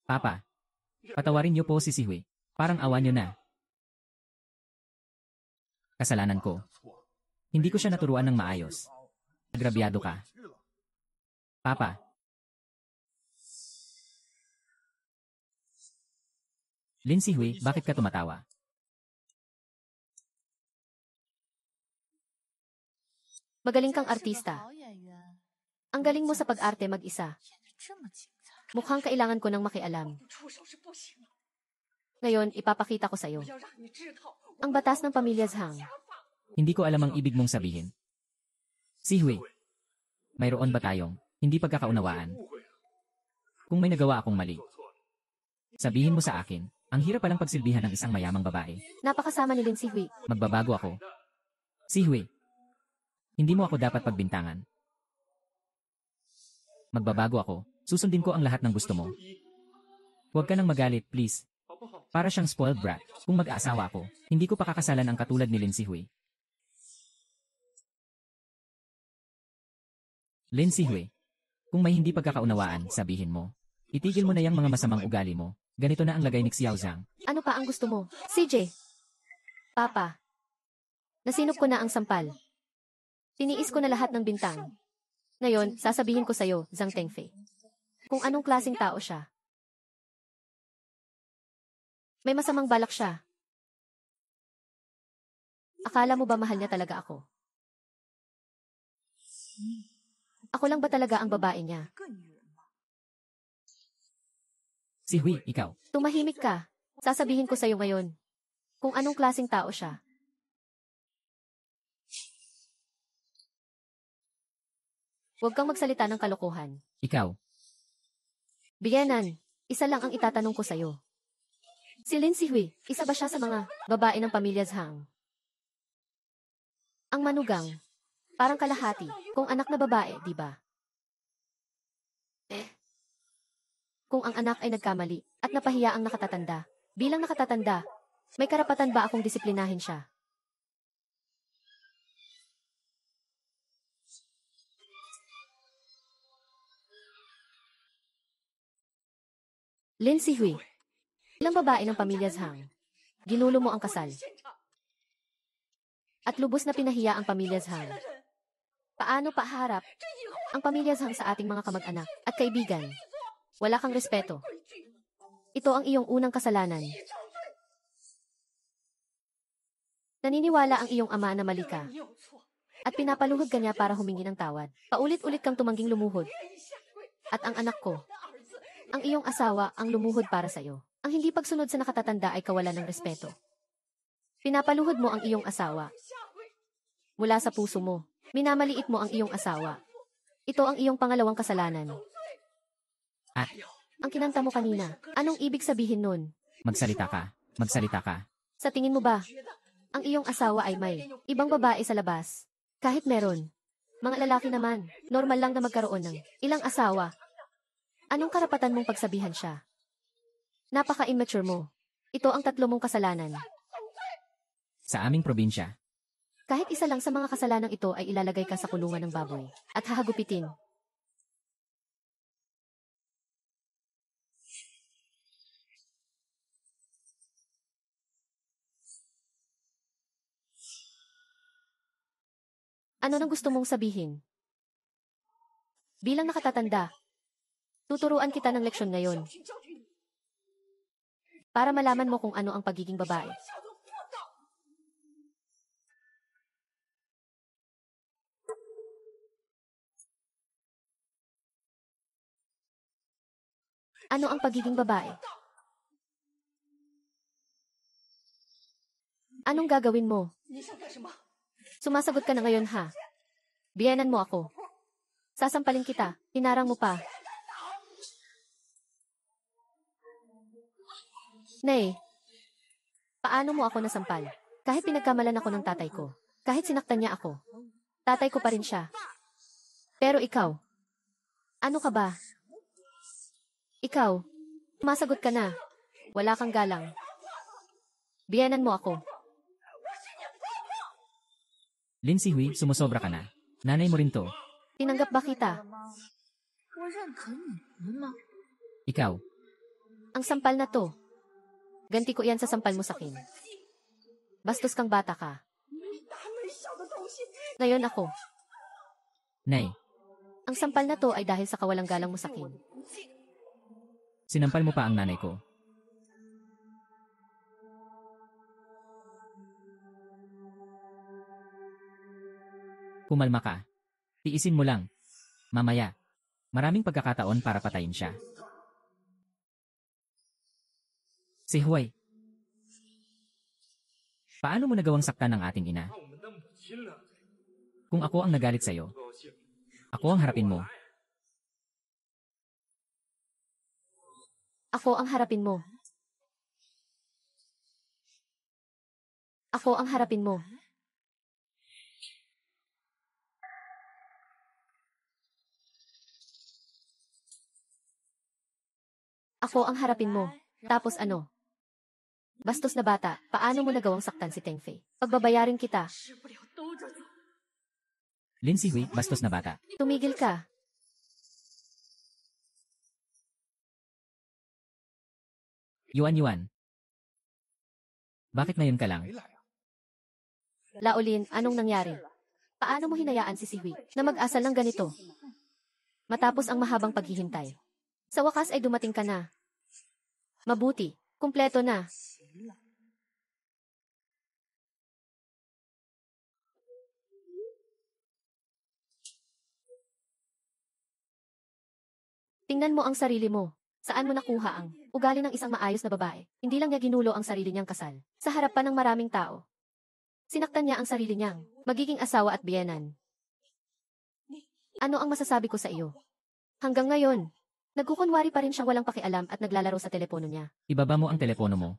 Papa, patawarin niyo po si Hui. Parang awa niyo na. Kasalanan ko. Hindi ko siya naturuan ng maayos. Agrabyado ka. Papa. Hui, bakit ka tumatawa? Magaling kang artista. Ang galing mo sa pag-arte mag-isa. Mukhang kailangan ko ng makialam. Ngayon, ipapakita ko sa'yo. Ang batas ng pamilya Zhang. Hindi ko alam ang ibig mong sabihin. Hui, mayroon ba tayong hindi pagkakaunawaan? Kung may nagawa akong mali, sabihin mo sa akin. Ang hirap palang pagsilbihan ng isang mayamang babae. Napakasama ni Hui. Magbabago ako. Hui, hindi mo ako dapat pagbintangan. Magbabago ako. Susundin ko ang lahat ng gusto mo. Huwag ka nang magalit, please. Para siyang spoiled brat. Kung mag-aasawa ako, hindi ko pakakasalan ang katulad ni Hui. Hui, kung may hindi pagkakaunawaan, sabihin mo. Itigil mo na yung mga masamang ugali mo. Ganito na ang lagay ni Xiao Zhang. Ano pa ang gusto mo? CJ. Papa. Nasinop ko na ang sampal. Tiniis ko na lahat ng bintang. Ngayon, sasabihin ko sa'yo, Zhang Tengfei. Kung anong klaseng tao siya. May masamang balak siya. Akala mo ba mahal niya talaga ako? Ako lang ba talaga ang babae niya? Hui, ikaw. Tumahimik ka. Sasabihin ko sa'yo ngayon. Kung anong klaseng tao siya. Huwag kang magsalita ng kalokohan. Ikaw. Biyenan, isa lang ang itatanong ko sa'yo. Si Hui, isa ba siya sa mga babae ng pamilya Zhang? Ang manugang, parang kalahati, kung anak na babae, di ba? Kung ang anak ay nagkamali at napahiya ang nakatatanda, bilang nakatatanda, may karapatan ba akong disiplinahin siya? Hui, ilang babae ng pamilya Zhang, ginulo mo ang kasal. At lubos na pinahiya ang pamilya Zhang. Paano paharap ang pamilya Zhang sa ating mga kamag-anak at kaibigan? Wala kang respeto. Ito ang iyong unang kasalanan. Naniniwala ang iyong ama na mali ka. At pinapaluhod ka niya para humingi ng tawad. Paulit-ulit kang tumangging lumuhod. At ang anak ko, ang iyong asawa ang lumuhod para sa'yo. Ang hindi pagsunod sa nakatatanda ay kawalan ng respeto. Pinapaluhod mo ang iyong asawa. Mula sa puso mo, minamaliit mo ang iyong asawa. Ito ang iyong pangalawang kasalanan. At, ang kinanta mo kanina, anong ibig sabihin nun? magsalita ka. Magsalita ka. Sa tingin mo ba, ang iyong asawa ay may ibang babae sa labas? Kahit meron. Mga lalaki naman, normal lang na magkaroon ng ilang asawa. Anong karapatan mong pagsabihan siya? Napaka-immature mo. Ito ang tatlo mong kasalanan. Sa aming probinsya, Kahit isa lang sa mga kasalanang ito ay ilalagay ka sa kulungan ng baboy at hahagupitin. Ano nang gusto mong sabihin? Bilang nakatatanda, tuturuan kita ng leksyon ngayon. Para malaman mo kung ano ang pagiging babae. Ano ang pagiging babae? Anong gagawin mo? Sumasagot ka na ngayon ha. Biyenan mo ako. Sasampalin kita. Tinarang mo pa. Nay, paano mo ako nasampal? Kahit pinagkamalan ako ng tatay ko. Kahit sinaktan niya ako. Tatay ko pa rin siya. Pero ikaw, ano ka ba? Ikaw, sumasagot ka na. Wala kang galang. Biyenan mo ako. Lin Sihui, sumusobra ka na. Nanay mo rin to. Tinanggap ba kita? Ikaw, Ang sampal na to. Ganti ko yan sa sampal mo sa akin. Bastos kang bata ka. Ngayon ako. Nay, Ang sampal na to ay dahil sa kawalang galang mo sa akin. sinampal mo pa ang nanay ko. Kumalma ka. Tiisin mo lang. Mamaya. Maraming pagkakataon para patayin siya. Si Huwei. Paano mo nagawang saktan ng ating ina? Kung ako ang nagalit sa'yo, ako ang harapin mo. Ako ang harapin mo. Ako ang harapin mo. Ako ang harapin mo. Tapos ano? Bastos na bata, paano mo nagawang saktan si Tengfei? Pagbabayarin kita. Lin Sihui, bastos na bata. Tumigil ka. Yuan. Bakit ngayon ka lang? Laolin, anong nangyari? Paano mo hinayaan si Sihui na mag-asal ng ganito? Matapos ang mahabang paghihintay. Sa wakas ay dumating ka na. Mabuti, kumpleto na. Tingnan mo ang sarili mo. Saan mo nakuha ang ugali ng isang maayos na babae? Hindi lang niya ginulo ang sarili niyang kasal. Sa harapan ng maraming tao. Sinaktan niya ang sarili niyang magiging asawa at biyenan. Ano ang masasabi ko sa iyo? Hanggang ngayon, nagkukunwari pa rin siyang walang pakialam at naglalaro sa telepono niya. Ibaba mo ang telepono mo.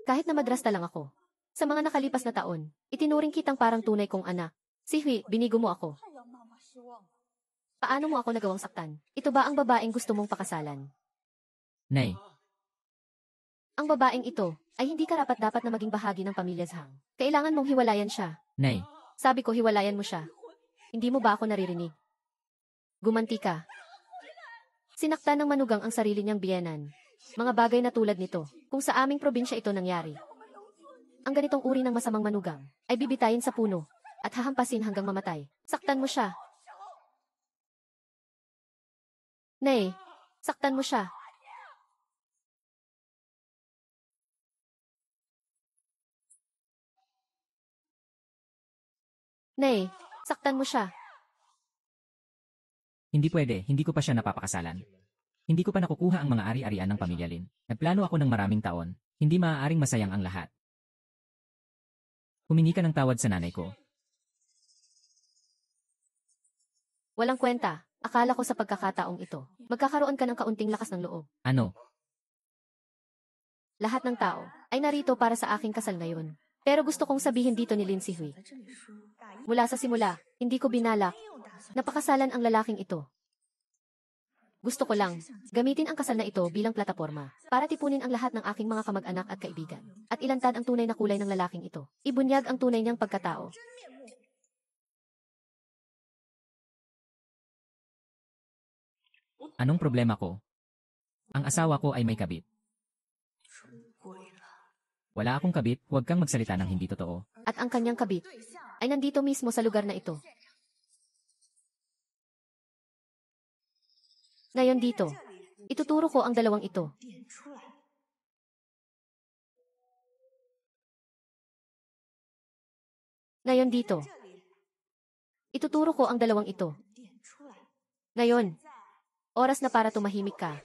Kahit na madrasta lang ako. Sa mga nakalipas na taon, itinuring kitang parang tunay kong anak. Sihui, binigo mo ako. Paano mo ako nagawang saktan? Ito ba ang babaeng gusto mong pakasalan? Nay, Ang babaeng ito ay hindi karapat-dapat na maging bahagi ng pamilya Zhang. Kailangan mong hiwalayan siya. Nay, Sabi ko hiwalayan mo siya. Hindi mo ba ako naririnig? Gumanti ka. Sinaktan ng manugang ang sarili niyang biyenan. Mga bagay na tulad nito, kung sa aming probinsya ito nangyari. Ang ganitong uri ng masamang manugang ay bibitayin sa puno at hahampasin hanggang mamatay. Saktan mo siya. Nay, saktan mo siya. Nay, saktan mo siya. hindi pwede, hindi ko pa siya napapakasalan. Hindi ko pa nakukuha ang mga ari-arian ng pamilya Lin. Nagplano ako ng maraming taon, hindi maaaring masayang ang lahat. Humingi ka ng tawad sa nanay ko. Walang kwenta. Akala ko sa pagkakataong ito, magkakaroon ka ng kaunting lakas ng loob. Ano? Lahat ng tao ay narito para sa aking kasal ngayon. Pero gusto kong sabihin dito ni Lin Sihui. Mula sa simula, hindi ko binalak. Napakasalan ang lalaking ito. Gusto ko lang, gamitin ang kasal na ito bilang plataporma para tipunin ang lahat ng aking mga kamag-anak at kaibigan. At ilantad ang tunay na kulay ng lalaking ito. Ibunyag ang tunay niyang pagkatao. Anong problema ko? Ang asawa ko ay may kabit. Wala akong kabit, huwag kang magsalita ng hindi totoo. At ang kanyang kabit ay nandito mismo sa lugar na ito. Ngayon dito, ituturo ko ang dalawang ito. Ngayon dito, ituturo ko ang dalawang ito. Ngayon, Oras na para tumahimik ka.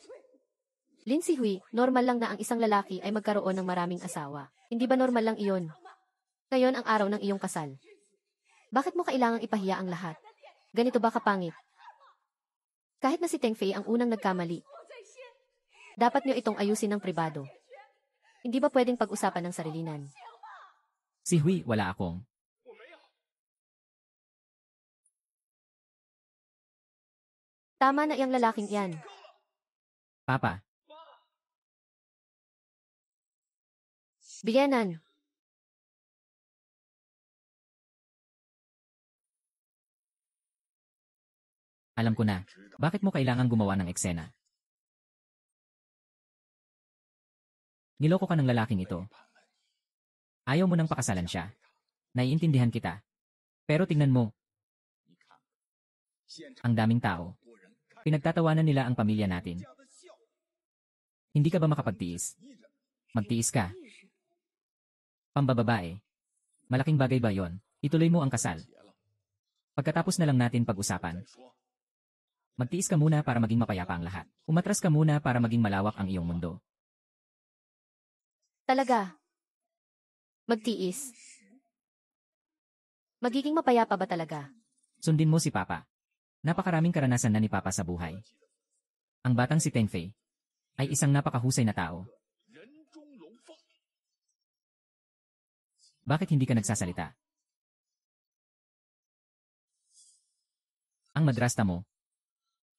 Lin Sihui, normal lang na ang isang lalaki ay magkaroon ng maraming asawa. Hindi ba normal lang iyon? Ngayon ang araw ng iyong kasal. Bakit mo kailangang ipahiya ang lahat? Ganito ba kapangit? Kahit na si Teng Fei ang unang nagkamali, dapat niyo itong ayusin ng pribado. Hindi ba pwedeng pag-usapan ng sarilinan? Si Hui, wala akong. Tama na iyang lalaking yan. Papa, Biyenan, alam ko na. Bakit mo kailangang gumawa ng eksena? Niloko ka ng lalaking ito. Ayaw mo nang pakasalan siya. Naiintindihan kita. Pero tingnan mo. Ang daming tao. Pinagtatawanan nila ang pamilya natin. Hindi ka ba makapagtiis? Magtiis ka. Pambababae. Malaking bagay ba yon? Ituloy mo ang kasal. Pagkatapos na lang natin pag-usapan. Magtiis ka muna para maging mapayapa ang lahat. Umatras ka muna para maging malawak ang iyong mundo. talaga. Magtiis. Magiging mapayapa ba talaga? Sundin mo si Papa. Napakaraming karanasan na ni Papa sa buhay. Ang batang si Teng Fei ay isang napakahusay na tao. Bakit hindi ka nagsasalita? Ang madrasta mo,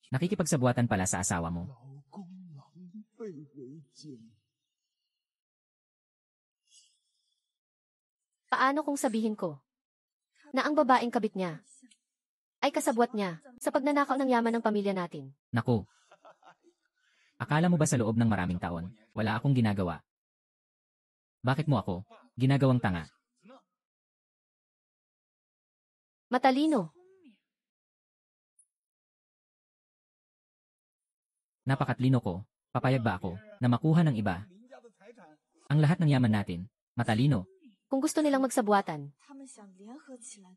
nakikipagsabuatan pala sa asawa mo. Paano kung sabihin ko na ang babaeng kabit niya ay kasabwat niya sa pagnanakaw ng yaman ng pamilya natin? Naku. Akala mo ba sa loob ng maraming taon, wala akong ginagawa? Bakit mo ako ginagawang tanga? Matalino. Napakatlino ko, papayag ba ako na makuha ng iba? Ang lahat ng yaman natin, matalino. Kung gusto nilang magsabuatan,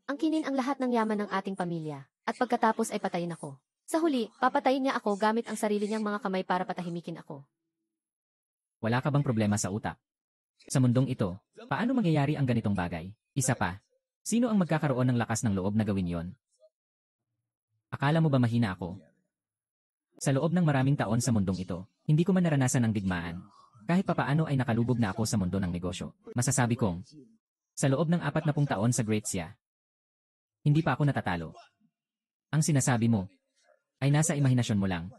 angkinin ang lahat ng yaman ng ating pamilya, at pagkatapos ay patayin ako. Sa huli, papatayin niya ako gamit ang sarili niyang mga kamay para patahimikin ako. Wala ka bang problema sa utak? Sa mundong ito, paano mangyayari ang ganitong bagay? Isa pa, sino ang magkakaroon ng lakas ng loob na gawin yon? Akala mo ba mahina ako? Sa loob ng maraming taon sa mundong ito, hindi ko man naranasan ang digmaan. Kahit papaano ay nakalubog na ako sa mundo ng negosyo. Masasabi kong, sa loob ng 40 taon sa Great Xia, hindi pa ako natatalo. Ang sinasabi mo, ay nasa imahinasyon mo lang.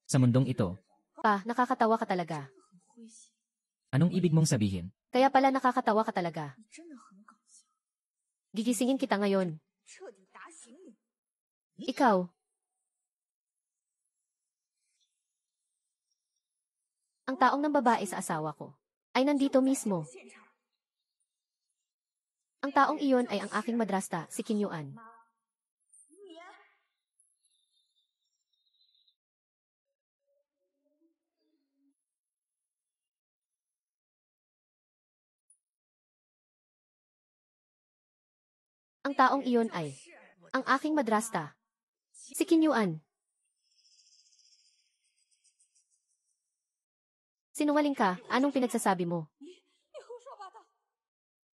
Sa mundong ito, Pa, nakakatawa ka talaga. anong ibig mong sabihin? Kaya pala nakakatawa ka talaga. Gigisingin kita ngayon. Ikaw. Ang taong ng babae sa asawa ko ay nandito mismo. Ang taong iyon ay ang aking madrasta, si Qin Yuan. Ang taong iyon ay ang aking madrasta, si Qin Yuan. Sinungaling ka, anong pinagsasabi mo?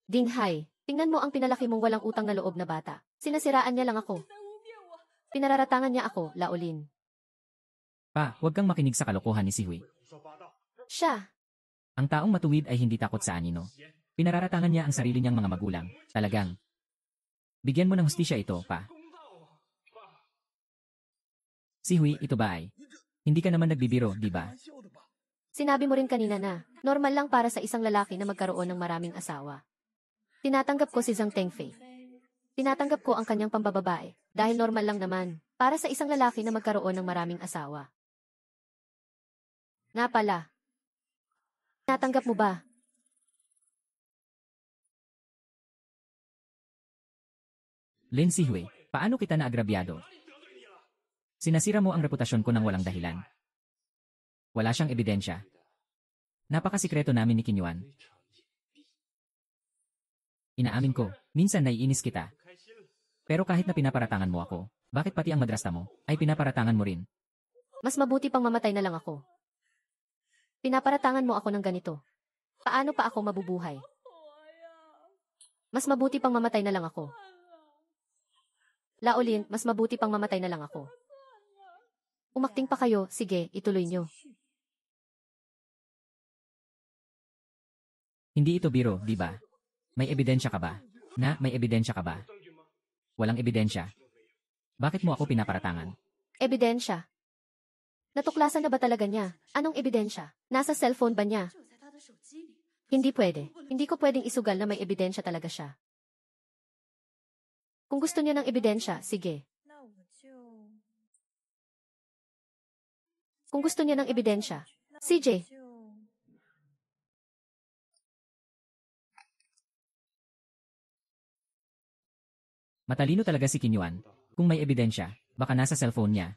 Dinghai, tingnan mo ang pinalaki mong walang utang na loob na bata. Sinasiraan niya lang ako. Pinararatangan niya ako, Laolin. Pa, huwag kang makinig sa kalokohan ni si Hui. Siya, Ang taong matuwid ay hindi takot sa anino. Pinararatangan niya ang sarili niyang mga magulang. Talagang. Bigyan mo ng hustisya ito, pa. Si Hui, ito ba ay? Hindi ka naman nagbibiro, di ba? sinabi mo rin kanina na, normal lang para sa isang lalaki na magkaroon ng maraming asawa. Tinatanggap ko si Zhang Tengfei. Tinatanggap ko ang kanyang pambababae, dahil normal lang naman, para sa isang lalaki na magkaroon ng maraming asawa. Nga pala. Tinatanggap mo ba? Lin Si Hui, paano kita naagrabyado? Sinasira mo ang reputasyon ko ng walang dahilan. Wala siyang ebidensya. Napakasikreto namin ni Qin Yuan. Inaamin ko, minsan naiinis kita. Pero kahit na pinaparatangan mo ako, bakit pati ang madrasta mo, ay pinaparatangan mo rin? Mas mabuti pang mamatay na lang ako. Pinaparatangan mo ako ng ganito. Paano pa ako mabubuhay? Mas mabuti pang mamatay na lang ako. Laolin, mas mabuti pang mamatay na lang ako. Umakting pa kayo, sige, ituloy nyo. Hindi ito biro, di ba? May ebidensya ka ba? May ebidensya ka ba? Walang ebidensya. Bakit mo ako pinaparatangan? Ebidensya. Natuklasan na ba talaga niya? Anong ebidensya? Nasa cellphone ba niya? Hindi pwede. Hindi ko pwedeng isugal na may ebidensya talaga siya. Kung gusto niya ng ebidensya, sige. Kung gusto niya ng ebidensya, CJ. Matalino talaga si Qin Yuan. Kung may ebidensya, baka nasa cellphone niya.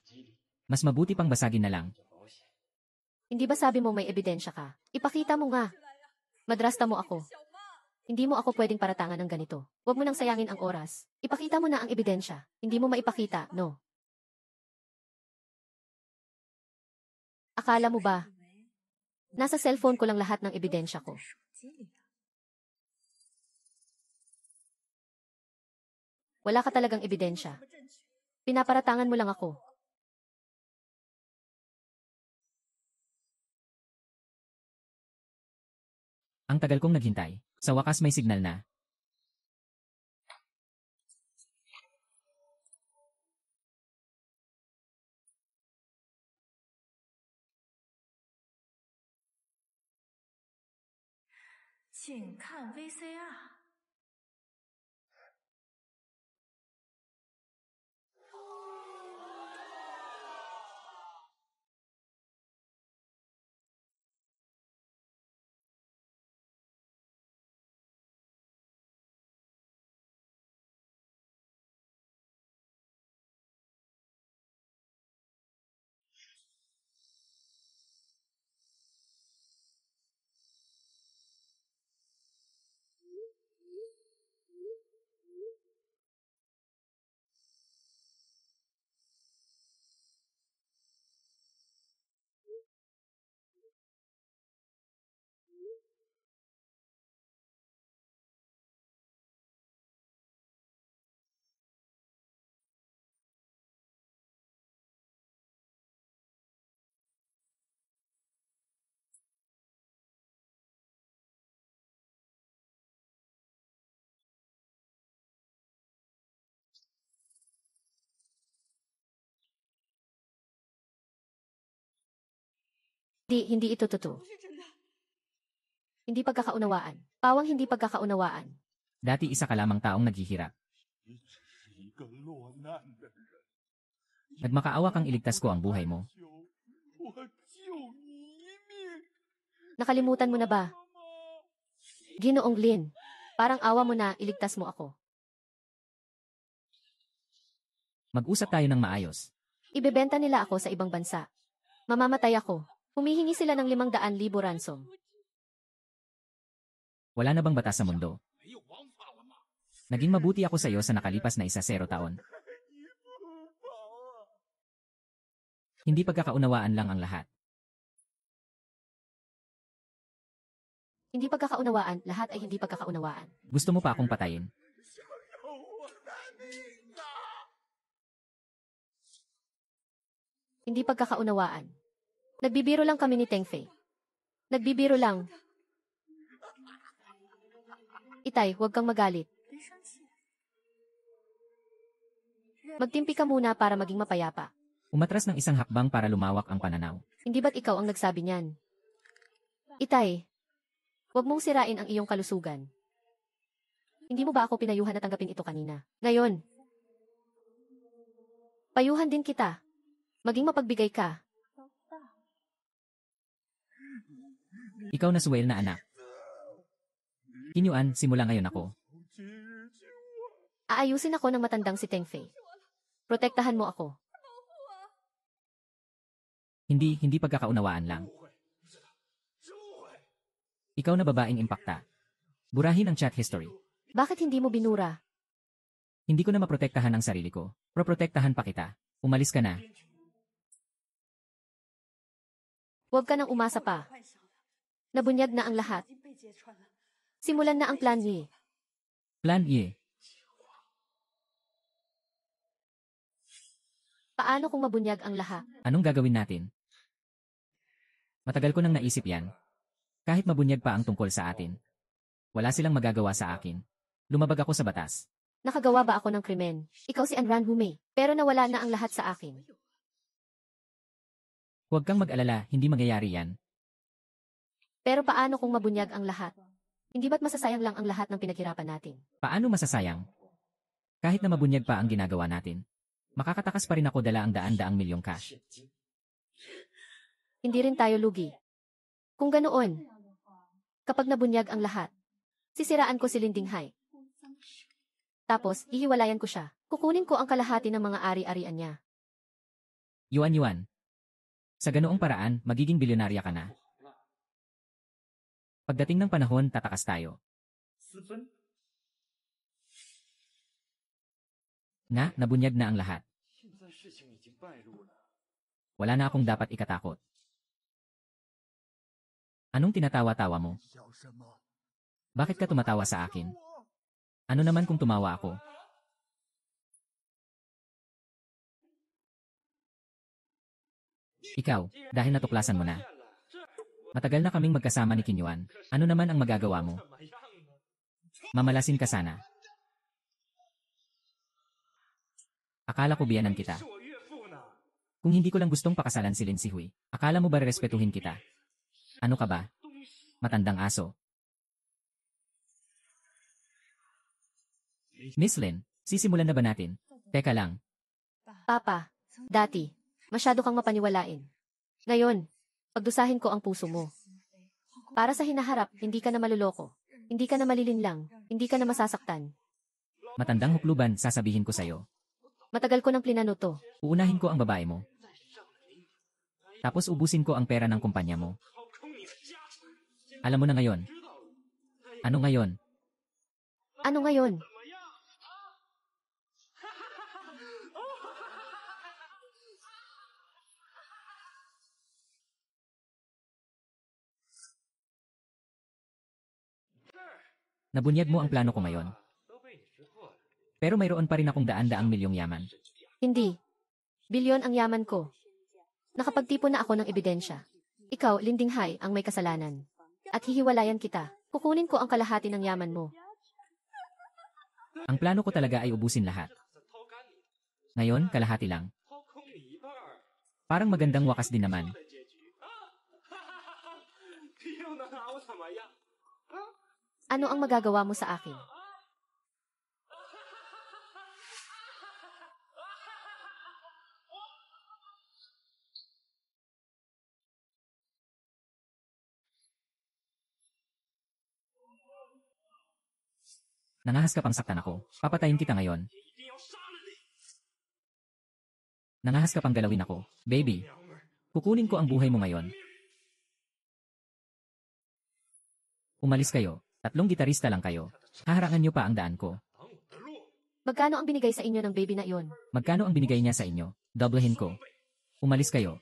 Mas mabuti pang basagin na lang. Hindi ba sabi mo may ebidensya ka? Ipakita mo nga. Madrasta mo ako. Hindi mo ako pwedeng paratangan ng ganito. Huwag mo nang sayangin ang oras. Ipakita mo na ang ebidensya. Hindi mo maipakita, no? Akala mo ba? Nasa cellphone ko lang lahat ng ebidensya ko. Wala ka talagang ebidensya. Pinaparatangan mo lang ako. Ang tagal kong naghintay. Sa wakas may signal na. Hindi ito totoo. Hindi pagkakaunawaan. Pawang hindi pagkakaunawaan. Dati isa ka lamang taong naghihirap. Nagmakaawa kang iligtas ko ang buhay mo. Nakalimutan mo na ba? Ginoong Lin, parang awa mo na, iligtas mo ako. Mag-usap tayo ng maayos. Ibebenta nila ako sa ibang bansa. Mamamatay ako. Humihingi sila ng 500,000 ransom. Wala na bang batas sa mundo? Naging mabuti ako sa iyo sa nakalipas na 10 taon. Hindi pagkakaunawaan lang ang lahat. Hindi pagkakaunawaan, lahat ay hindi pagkakaunawaan. Gusto mo pa akong patayin? Hindi pagkakaunawaan. Nagbibiro lang kami ni Teng Fei. Nagbibiro lang. Itay, huwag kang magalit. Magtimpi ka muna para maging mapayapa. Umatras ng isang hakbang para lumawak ang pananaw. Hindi ba't ikaw ang nagsabi niyan? Itay, huwag mong sirain ang iyong kalusugan. Hindi mo ba ako pinayuhan na tanggapin ito kanina? Ngayon, payuhan din kita. Maging mapagbigay ka. Ikaw na suwel na anak. Qin Yuan, simula ngayon ako. Aayusin ako ng matandang si Teng Fei. Protektahan mo ako. Hindi pagkakaunawaan lang. Ikaw na babaeng impakta. Burahin ang chat history. Bakit hindi mo binura? Hindi ko na maprotektahan ang sarili ko. Proprotektahan pa kita. Umalis ka na. Huwag ka nang umasa pa. Nabunyag na ang lahat. Simulan na ang plan niya. Plan E. Paano kung mabunyag ang lahat? Anong gagawin natin? Matagal ko nang naisip yan. Kahit mabunyag pa ang tungkol sa atin. Wala silang magagawa sa akin. Lumabag ako sa batas. Nakagawa ba ako ng krimen? Ikaw si Anran Hume, pero nawala na ang lahat sa akin. Huwag kang mag-alala, hindi mangyayari yan. Pero paano kung mabunyag ang lahat? Hindi ba't masasayang lang ang lahat ng pinaghirapan natin? Paano masasayang? Kahit na mabunyag pa ang ginagawa natin. Makakatakas pa rin ako dala ang daan-daang milyong cash. Hindi rin tayo lugi. Kung ganoon, kapag nabunyag ang lahat, sisiraan ko si Lindinghay. Tapos, ihiwalayan ko siya. Kukunin ko ang kalahati ng mga ari-arian niya. Yuan. Sa ganoong paraan, magiging bilyonarya ka na. Pagdating ng panahon, tatakas tayo. Nabunyag na ang lahat. Wala na akong dapat ikatakot. Anong tinatawa-tawa mo? Bakit ka tumatawa sa akin? Ano naman kung tumawa ako? Ikaw, dahil natuklasan mo na. Matagal na kaming magkasama ni Kinyuan. Ano naman ang magagawa mo? Mamalasin ka sana. Akala ko biyanan kita. Kung hindi ko lang gustong pakasalan si Lin Sihui, akala mo ba respetuhin kita? Ano ka ba? Matandang aso. Miss Lin, sisimulan na ba natin? Teka lang. Papa, dati, masyado kang mapaniwalain. Ngayon, pagdusahin ko ang puso mo. Para sa hinaharap, hindi ka na maluloko. Hindi ka na malilinlang. Hindi ka na masasaktan. Matandang hukluban, sasabihin ko sa'yo. Matagal ko ng plinano to. Uunahin ko ang babae mo. Tapos ubusin ko ang pera ng kumpanya mo. Alam mo na ngayon. Ano ngayon? Ano ngayon? Nabunyag mo ang plano ko ngayon. Pero mayroon pa rin akong daan-daang milyong yaman. Hindi. Bilyon ang yaman ko. Nakapagtipon na ako ng ebidensya. Ikaw, Lindinghay, ang may kasalanan. At hihiwalayan kita. Kukunin ko ang kalahati ng yaman mo. Ang plano ko talaga ay ubusin lahat. Ngayon, kalahati lang. Parang magandang wakas din naman. Ano ang magagawa mo sa akin? Nangahas ka pang saktan ako. Papatayin kita ngayon. Nangahas ka pang galawin ako. Baby, kukunin ko ang buhay mo ngayon. Umalis kayo. 3 gitarista lang kayo. Haharangan niyo pa ang daan ko. Magkano ang binigay sa inyo ng baby na iyon? Magkano ang binigay niya sa inyo? Doblehin ko. Umalis kayo.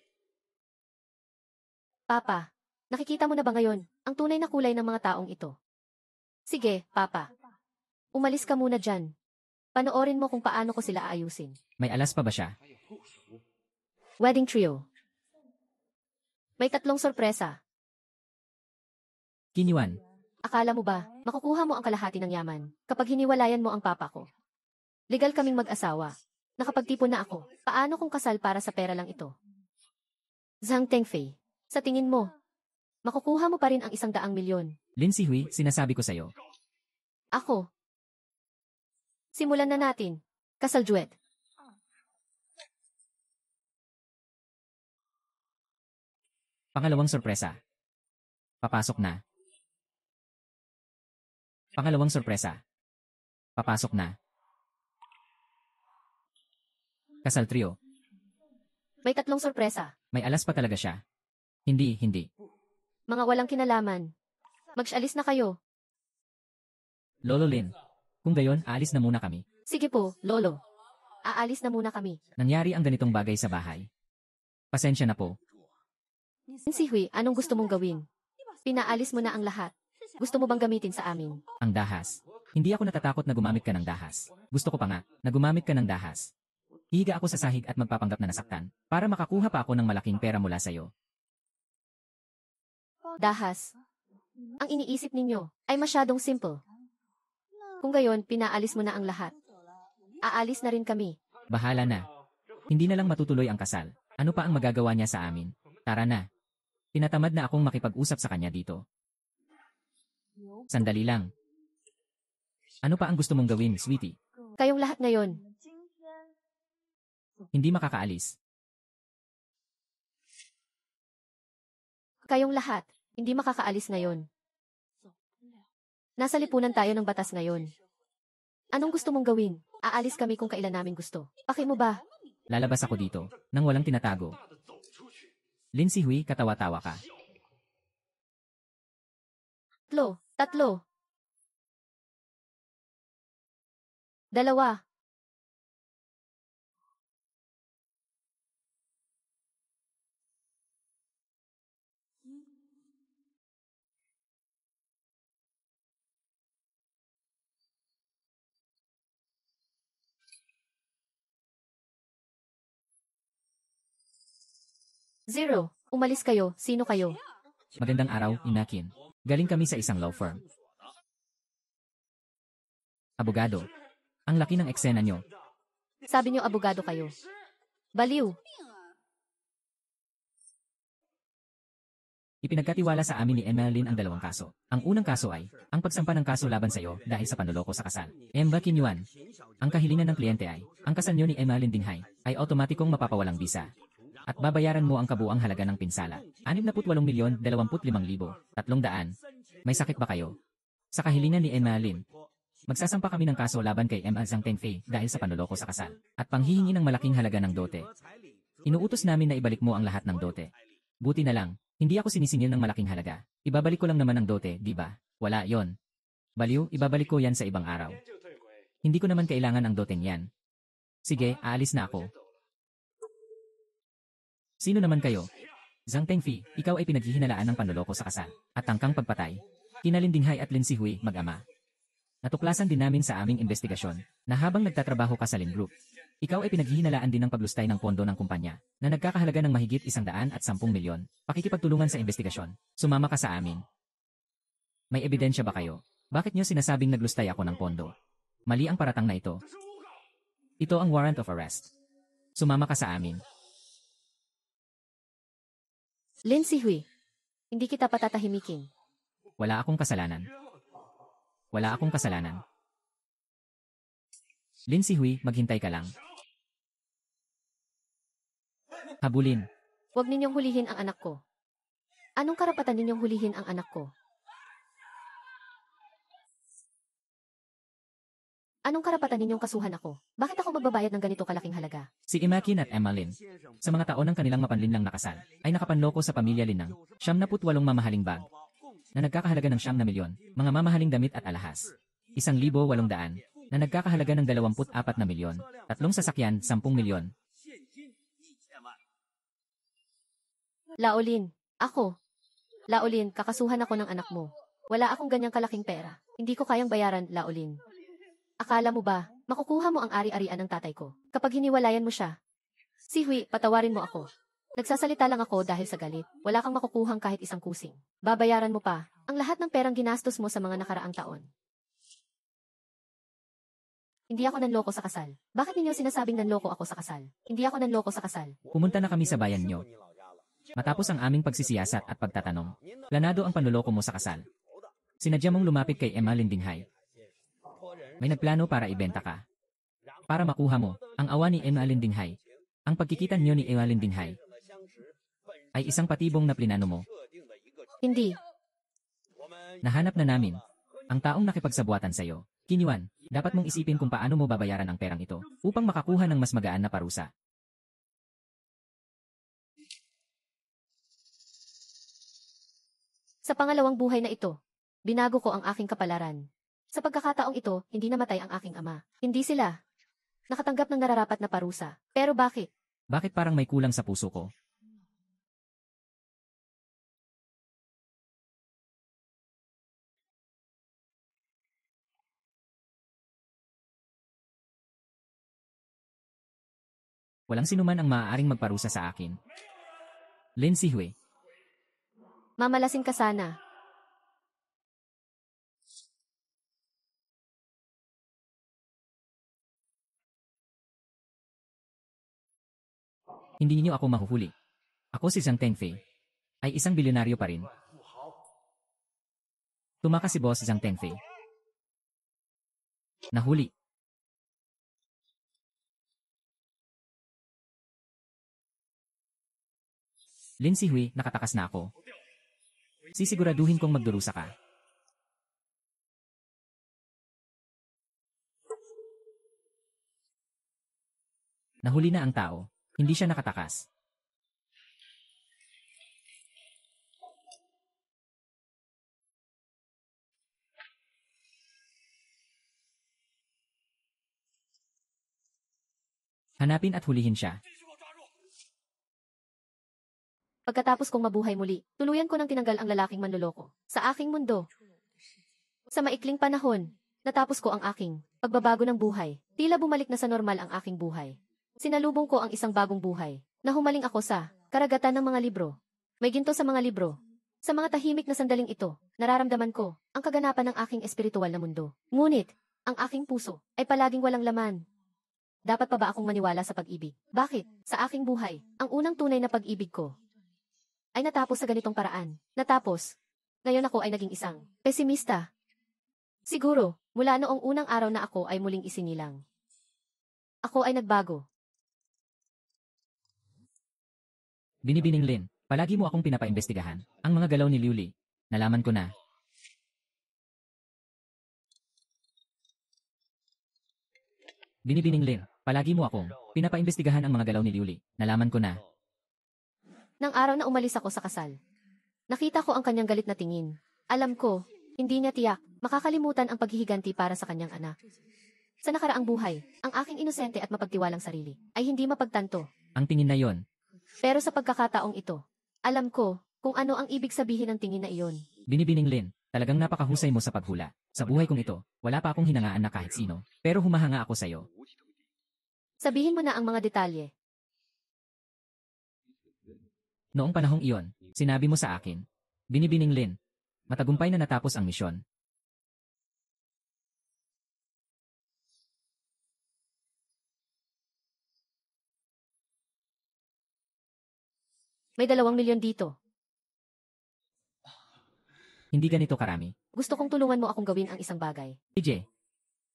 Papa, nakikita mo na ba ngayon ang tunay na kulay ng mga taong ito? Sige, Papa. Umalis ka muna dyan. Panoorin mo kung paano ko sila aayusin. May alas pa ba siya? Wedding trio. May 3 sorpresa. Kinyuan, Akala mo ba, makukuha mo ang kalahati ng yaman kapag hiniwalayan mo ang papa ko? Legal kaming mag-asawa. Nakapagtipon na ako. Paano kung kasal para sa pera lang ito? Zhang Tengfei, sa tingin mo, makukuha mo pa rin ang 100 milyon. Lin Sihui, sinasabi ko sa'yo. Ako. Simulan na natin. Kasal duet. Pangalawang sorpresa. Papasok na. Pangalawang sorpresa. Papasok na. Kasal trio. May 3 sorpresa. May alas pa talaga siya. Hindi. Mga walang kinalaman. Mag-alis na kayo. Lolo Lin. Kung gayon, aalis na muna kami. Sige po, Lolo. Aalis na muna kami. Nangyari ang ganitong bagay sa bahay. Pasensya na po. Lin Sihui, anong gusto mong gawin? Pinaalis mo na ang lahat. Gusto mo bang gamitin sa amin? Ang dahas. Hindi ako natatakot na gumamit ka ng dahas. Gusto ko pa nga, na gumamit ka ng dahas. Hihiga ako sa sahig at magpapanggap na nasaktan, para makakuha pa ako ng malaking pera mula sa'yo. Dahas. Ang iniisip ninyo ay masyadong simple. Kung gayon, pinaalis mo na ang lahat. Aalis na rin kami. Bahala na. Hindi na lang matutuloy ang kasal. Ano pa ang magagawa niya sa amin? Tara na. Tinatamad na akong makipag-usap sa kanya dito. Sandali lang. Ano pa ang gusto mong gawin, sweetie? Kayong lahat ngayon. Hindi makakaalis. Kayong lahat. Hindi makakaalis ngayon. Nasa lipunan tayo ng batas ngayon. Anong gusto mong gawin? Aalis kami kung kailan namin gusto. Paki mo ba? Lalabas ako dito, nang walang tinatago. Lin Sihui, katawa-tawa ka. Tatlo. Dalawa. Zero. Umalis kayo. Sino kayo? Magandang araw, Inakin. Galing kami sa isang law firm. Abogado. Ang laki ng eksena nyo. Sabi niyo abogado kayo. Baliw. Ipinagkatiwala sa amin ni Emeline ang dalawang kaso. Ang unang kaso ay, ang pagsampa ng kaso laban sa iyo dahil sa panloloko sa kasal. Emba Kinyuan. Ang kahilingan ng kliyente ay, ang kasal nyo ni Emeline Dinghay ay automatikong mapapawalang bisa. At babayaran mo ang kabuang halaga ng pinsala. 68,025,300. May sakit ba kayo? Sa kahilingan ni Emeline, magsasampa kami ng kaso laban kay Emma Zhang Tengfei dahil sa panloloko sa kasal. At panghihingi ng malaking halaga ng dote. Inuutos namin na ibalik mo ang lahat ng dote. Buti na lang, hindi ako sinisingil ng malaking halaga. Ibabalik ko lang naman ang dote, di ba? Wala yon. Baliw, ibabalik ko yan sa ibang araw. Hindi ko naman kailangan ang doteng yan. Sige, aalis na ako. Sino naman kayo? Zhang Tengfei, ikaw ay pinaghihinalaan ng panloloko sa kasal at tangkang pagpatay. Kina Lin Dinghay at Lin Sihui, mag-ama. Natuklasan din namin sa aming investigasyon na habang nagtatrabaho ka sa Lin Group, ikaw ay pinaghihinalaan din ng paglustay ng pondo ng kumpanya na nagkakahalaga ng mahigit 110 milyon. Pakikipagtulungan sa investigasyon. Sumama ka sa amin. May ebidensya ba kayo? Bakit niyo sinasabing naglustay ako ng pondo? Mali ang paratang na ito. Ito ang warrant of arrest. Sumama ka sa amin. Lin Sihui. Hindi kita patatahimikin. Wala akong kasalanan. Wala akong kasalanan. Lin Sihui, maghintay ka lang. Habulin. Huwag ninyong hulihin ang anak ko. Anong karapatan ninyong hulihin ang anak ko? Anong karapatan ninyong kasuhan ako? Bakit ako magbabayad ng ganito kalaking halaga? Si Imakin at Emma Lin, sa mga taon ng kanilang mapanlinlang nakasal, ay nakapanloko sa pamilya Lin ng 78 mamahaling bag na nagkakahalaga ng 9 milyon, mga mamahaling damit at alahas. 1,800 na nagkakahalaga ng 24 na milyon, 3 sasakyan, 10 milyon. Laolin, ako. Laolin, kakasuhan ako ng anak mo. Wala akong ganyang kalaking pera. Hindi ko kayang bayaran, Laolin. Akala mo ba, makukuha mo ang ari-arian ng tatay ko kapag hiniwalayan mo siya? Sihui, patawarin mo ako. Nagsasalita lang ako dahil sa galit. Wala kang makukuhang kahit isang kusing. Babayaran mo pa ang lahat ng perang ginastos mo sa mga nakaraang taon. Hindi ako nanloko sa kasal. Bakit ninyo sinasabing nanloko ako sa kasal? Hindi ako nanloko sa kasal. Pumunta na kami sa bayan nyo. Matapos ang aming pagsisiyasat at pagtatanong, planado ang panloloko mo sa kasal. Sinadya mong lumapit kay Emma Lin Dinghay. May nagplano para ibenta ka. Para makuha mo ang awa ni Emma Lin Dinghay. Ang pagkikita niyo ni Emma Lin Dinghay ay isang patibong na plinano mo. Hindi. Nahanap na namin ang taong nakipagsabuatan sa iyo. Kinyuan, dapat mong isipin kung paano mo babayaran ang perang ito upang makakuha ng mas magaan na parusa. Sa pangalawang buhay na ito, binago ko ang aking kapalaran. Sa pagkakataong ito, hindi namatay ang aking ama. Hindi sila nakatanggap ng nararapat na parusa. Pero bakit? Bakit parang may kulang sa puso ko? Walang sinuman ang maaaring magparusa sa akin. Lin Sihui. Mamalasin ka sana. Hindi niyo ako mahuhuli. Ako si Zhang Tengfei. Ay isang bilyonaryo pa rin. Tumakas si Boss Zhang Tengfei. Nahuli. Lin Sihui, nakatakas na ako. Sisiguraduhin kong magdurusa ka. Nahuli na ang tao. Hindi siya nakatakas. Hanapin at hulihin siya. Pagkatapos kong mabuhay muli, tuluyan ko nang tinanggal ang lalaking manloloko sa aking mundo. Sa maikling panahon, natapos ko ang aking pagbabago ng buhay. Tila bumalik na sa normal ang aking buhay. Sinalubong ko ang isang bagong buhay, na humaling ako sa karagatan ng mga libro. May ginto sa mga libro. Sa mga tahimik na sandaling ito, nararamdaman ko ang kaganapan ng aking espiritual na mundo. Ngunit, ang aking puso ay palaging walang laman. Dapat pa ba akong maniwala sa pag-ibig? Bakit? Sa aking buhay, ang unang tunay na pag-ibig ko ay natapos sa ganitong paraan. Natapos. Ngayon ako ay naging isang pesimista. Siguro, mula noong unang araw na ako ay muling isinilang. Ako ay nagbago. Binibining Lin, palagi mo akong pinapaimbestigahan. Ang mga galaw ni Liu Li. Nalaman ko na. Binibining Lin, palagi mo akong pinapaimbestigahan ang mga galaw ni Liu Li. Nalaman ko na. Nang araw na umalis ako sa kasal, nakita ko ang kanyang galit na tingin. Alam ko, hindi niya tiyak makakalimutan ang paghihiganti para sa kanyang anak. Sa nakaraang buhay, ang aking inosente at mapagtiwalang sarili ay hindi mapagtanto. Ang tingin na yon. Pero sa pagkakataong ito, alam ko kung ano ang ibig sabihin ng tingin na iyon. Binibining Lin, talagang napakahusay mo sa paghula. Sa buhay kong ito, wala pa akong hinangaan na kahit sino. Pero humahanga ako sa'yo. Sabihin mo na ang mga detalye. Noong panahong iyon, sinabi mo sa akin, Binibining Lin, matagumpay na natapos ang misyon. May 2 milyon dito. Hindi ganito karami. Gusto kong tulungan mo akong gawin ang isang bagay. TJ,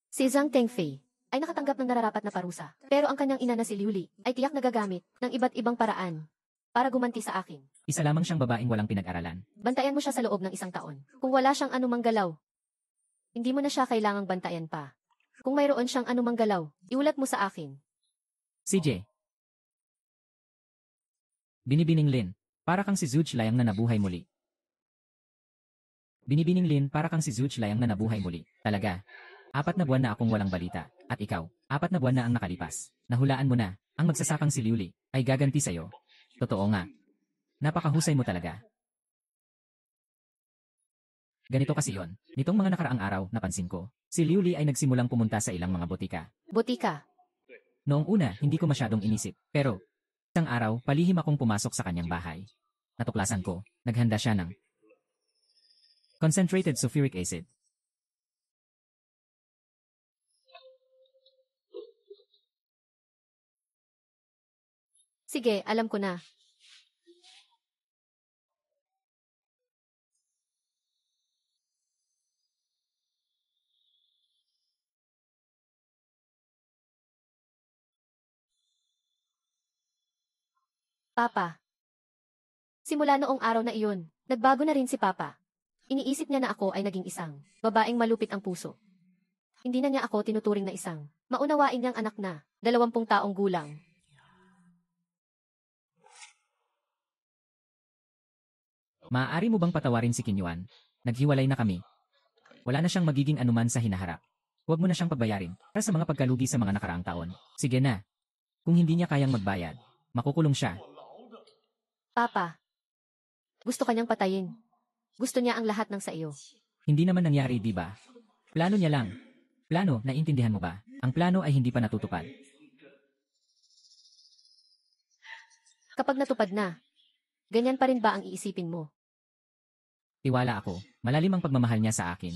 Si Zhang Tengfei ay nakatanggap ng nararapat na parusa. Pero ang kanyang ina na si Liu Li ay tiyak na gagamit ng iba't ibang paraan para gumanti sa akin. isa lamang siyang babaeng walang pinag-aralan. Bantayan mo siya sa loob ng 1 taon. Kung wala siyang anumang galaw, hindi mo na siya kailangang bantayan pa. Kung mayroon siyang anumang galaw, iulat mo sa akin. CJ. Binibining Lin, para kang si Zuch Layang na nabuhay muli. Binibining Lin, para kang si Zuch Layang na nabuhay muli. Talaga. 4 na buwan na akong walang balita. At ikaw, 4 na buwan na ang nakalipas. Nahulaan mo na, ang magsasakang si Liu Li ay gaganti sa'yo. Totoo nga. Napakahusay mo talaga. Ganito kasi yon. Nitong mga nakaraang araw, napansin ko, si Liu Li ay nagsimulang pumunta sa ilang mga botika. Botika. Noong una, hindi ko masyadong inisip. Pero, isang araw, palihim akong pumasok sa kanyang bahay. Natuklasan ko, naghanda siya ng concentrated sulfuric acid. Sige, alam ko na. Papa. Simula noong araw na iyon, nagbago na rin si Papa. Iniisip niya na ako ay naging isang babaeng malupit ang puso. Hindi na niya ako tinuturing na isang maunawain niyang anak na 20 taong gulang. Maaari mo bang patawarin si Kinyuan? Naghiwalay na kami. Wala na siyang magiging anuman sa hinaharap. Huwag mo na siyang pagbayarin para sa mga pagkalugi sa mga nakaraang taon. Sige na. Kung hindi niya kayang magbayad, makukulong siya. Papa. Gusto kanyang patayin. Gusto niya ang lahat ng sa iyo. Hindi naman nangyari, di ba? Plano niya lang. Plano, naiintindihan mo ba? Ang plano ay hindi pa natutupad. Kapag natupad na, ganyan pa rin ba ang iisipin mo? Tiwala ako, malalim ang pagmamahal niya sa akin.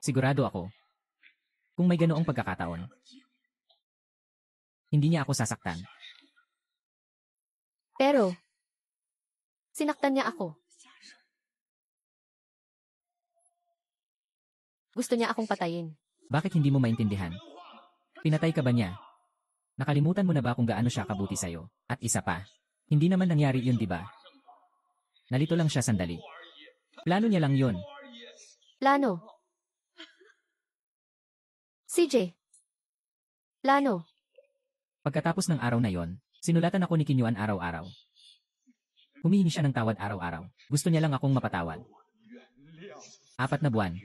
Sigurado ako, kung may ganoong pagkakataon, hindi niya ako sasaktan. Pero, sinaktan niya ako. Gusto niya akong patayin. Bakit hindi mo maintindihan? Pinatay ka ba niya? Nakalimutan mo na ba kung gaano siya kabuti sa'yo? At isa pa, hindi naman nangyari yun, di ba? Nalito lang siya sandali. Plano niya lang yun. Plano. CJ. Plano. Pagkatapos ng araw na yon, sinulatan ako ni Kinyuan araw-araw. Humihingi siya ng tawad araw-araw. Gusto niya lang akong mapatawad. 4 na buwan.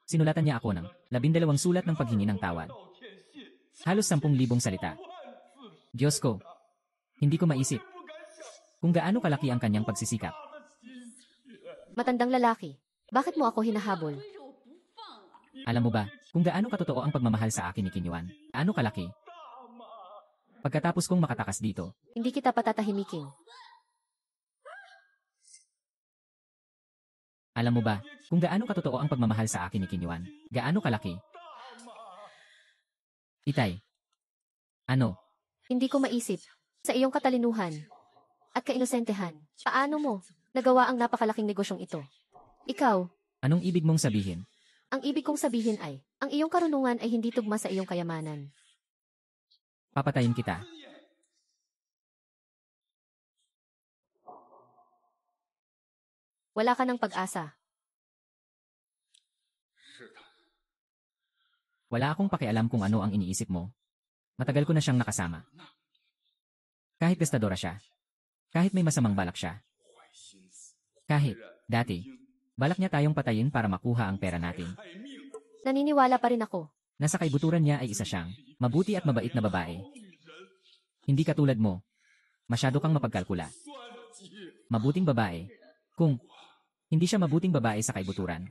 Sinulatan niya ako ng 12 sulat ng paghingi ng tawad. Halos 10,000 salita. Diyos ko, hindi ko maisip kung gaano kalaki ang kanyang pagsisikap. Matandang lalaki. Bakit mo ako hinahabol? Alam mo ba, kung gaano katotoo ang pagmamahal sa akin ni Kinyuan? Gaano kalaki? Pagkatapos kong makatakas dito, Hindi kita patatahimikin. alam mo ba, kung gaano katotoo ang pagmamahal sa akin ni Kinyuan? Gaano kalaki? Itay. Ano? Hindi ko maisip. Sa iyong katalinuhan at kainosentehan, paano mo nagawa ang napakalaking negosyong ito? Ikaw, Anong ibig mong sabihin? ang ibig kong sabihin ay, ang iyong karunungan ay hindi tugma sa iyong kayamanan. Papatayin kita. Wala ka ng pag-asa. Wala akong pakialam kung ano ang iniisip mo. Matagal ko na siyang nakasama. Kahit gastadora siya. Kahit may masamang balak siya. Kahit, dati, balak niya tayong patayin para makuha ang pera natin. Naniniwala pa rin ako. Nasa kaibuturan niya ay isa siyang mabuti at mabait na babae. Hindi katulad mo. Masyado kang mapagkalkula. Mabuting babae. Kung hindi siya mabuting babae sa kaibuturan,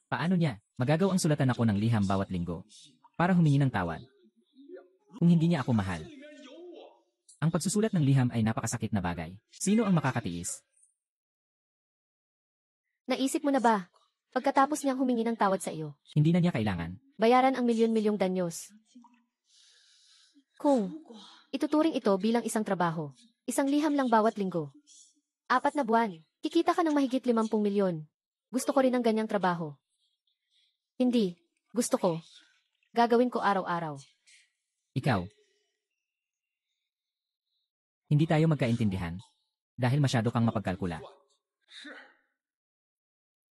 paano niya magagaw ang sulatan ako ng liham bawat linggo para humingi ng tawad? Kung hindi niya ako mahal. Ang pagsusulat ng liham ay napakasakit na bagay. Sino ang makakatiis? Naisip mo na ba? Pagkatapos niyang humingi ng tawad sa iyo, Hindi na niya kailangan. bayaran ang milyon-milyong danyos. Kung ituturing ito bilang isang trabaho, isang liham lang bawat linggo. 4 na buwan, kikita ka ng mahigit 50 milyon. Gusto ko rin ng ganyang trabaho. Hindi. Gusto ko. Gagawin ko araw-araw. Ikaw. Hindi tayo magkaintindihan. Dahil masyado kang mapagkalkula.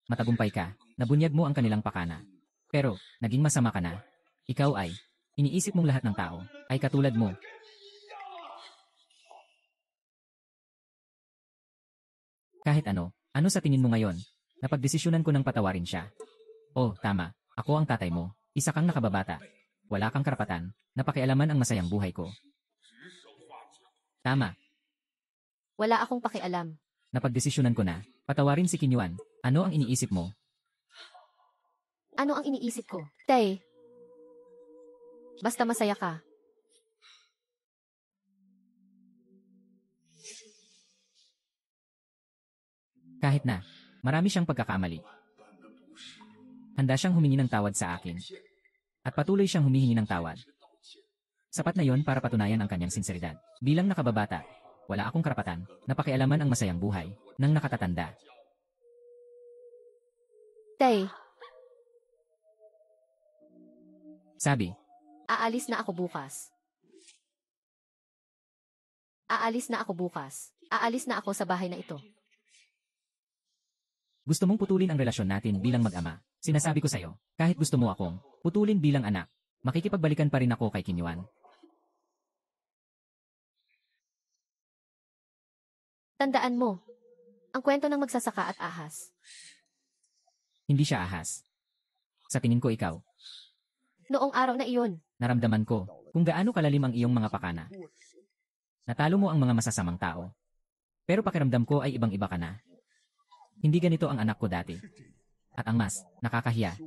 Matagumpay ka, nabunyag mo ang kanilang pakana. Pero, naging masama ka na. Ikaw ay, iniisip mong lahat ng tao, ay katulad mo. Kahit ano sa tingin mo ngayon? Napagdesisyonan ko ng patawarin siya. Oh, tama, ako ang tatay mo. Isa kang nakababata. Wala kang karapatan, napakialaman ang masayang buhay ko. Tama, Wala akong pakialam. napagdesisyonan ko na. Patawarin si Kinyuan. Ano ang iniisip mo? Ano ang iniisip ko? Tay. Basta masaya ka. Kahit na, marami siyang pagkakamali. Handa siyang humingi ng tawad sa akin. At patuloy siyang humihingi ng tawad. Sapat na yon para patunayan ang kanyang sinseridad. Bilang nakababata, wala akong karapatan na pakialaman ang masayang buhay ng nakatatanda. Tay, Sabi, aalis na ako bukas. Aalis na ako bukas. Aalis na ako sa bahay na ito. gusto mong putulin ang relasyon natin bilang mag-ama. Sinasabi ko sa'yo, kahit gusto mo akong putulin bilang anak, makikipagbalikan pa rin ako kay Kinyuan. Tandaan mo, ang kwento ng magsasaka at ahas. Hindi siya ahas. Sa tingin ko ikaw, Noong araw na iyon, naramdaman ko kung gaano kalalim ang iyong mga pakana. Natalo mo ang mga masasamang tao. Pero pakiramdam ko ay ibang-iba ka na. Hindi ganito ang anak ko dati. At ang mas nakakahiya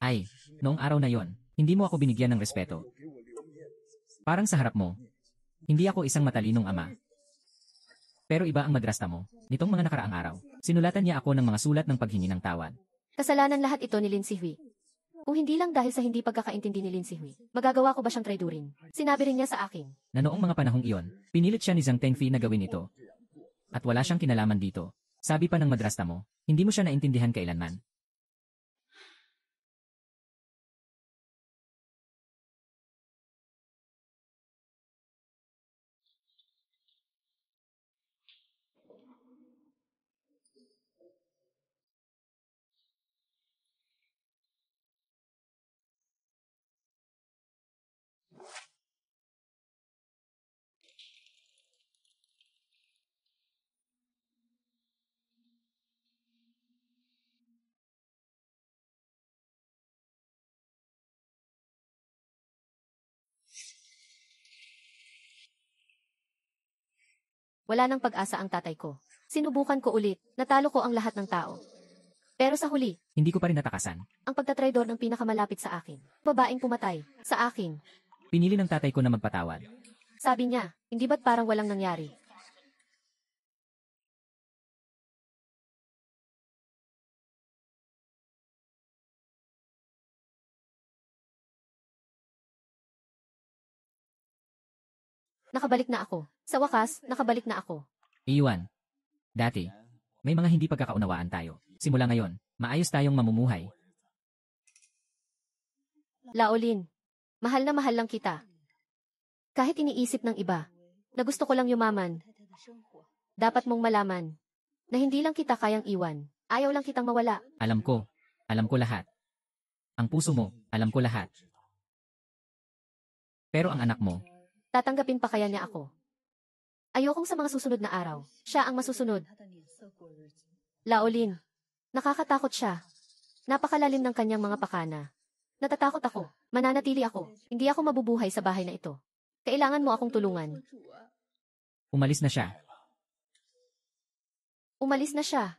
ay, noong araw na yon, hindi mo ako binigyan ng respeto. Parang sa harap mo, hindi ako isang matalinong ama. Pero iba ang madrasta mo. Nitong mga nakaraang araw, sinulatan niya ako ng mga sulat ng paghingi ng tawad. Kasalanan lahat ito ni Lin Sihui. Kung hindi lang dahil sa hindi pagkakaintindi ni Lin Sihui, magagawa ko ba siyang traidurin? Sinabi rin niya sa akin. Na noong mga panahong iyon, pinilit siya ni Zhang Tengfi na gawin ito. At wala siyang kinalaman dito. Sabi pa ng madrasta mo, hindi mo siya naintindihan kailanman. Wala nang pag-asa ang tatay ko. Sinubukan ko ulit, natalo ko ang lahat ng tao. Pero sa huli, Hindi ko pa rin natakasan. ang pagtatraidor ng pinakamalapit sa akin, babaeng pumatay, sa akin. Pinili ng tatay ko na magpatawad. Sabi niya, hindi ba't parang walang nangyari? Nakabalik na ako. Sa wakas, nakabalik na ako. Iwan. Dati, may mga hindi pagkakaunawaan tayo. Simula ngayon, maayos tayong mamumuhay. Laolin, mahal na mahal lang kita. Kahit iniisip ng iba, na gusto ko lang yumaman, dapat mong malaman, na hindi lang kita kayang iwan. Ayaw lang kitang mawala. Alam ko lahat. Ang puso mo, alam ko lahat. Pero ang anak mo, Tatanggapin pa kaya niya ako? Ayokong sa mga susunod na araw, siya ang masusunod. Laolin, nakakatakot siya. Napakalalim ng kanyang mga pakana. Natatakot ako, mananatili ako, hindi ako mabubuhay sa bahay na ito. Kailangan mo akong tulungan. umalis na siya. Umalis na siya.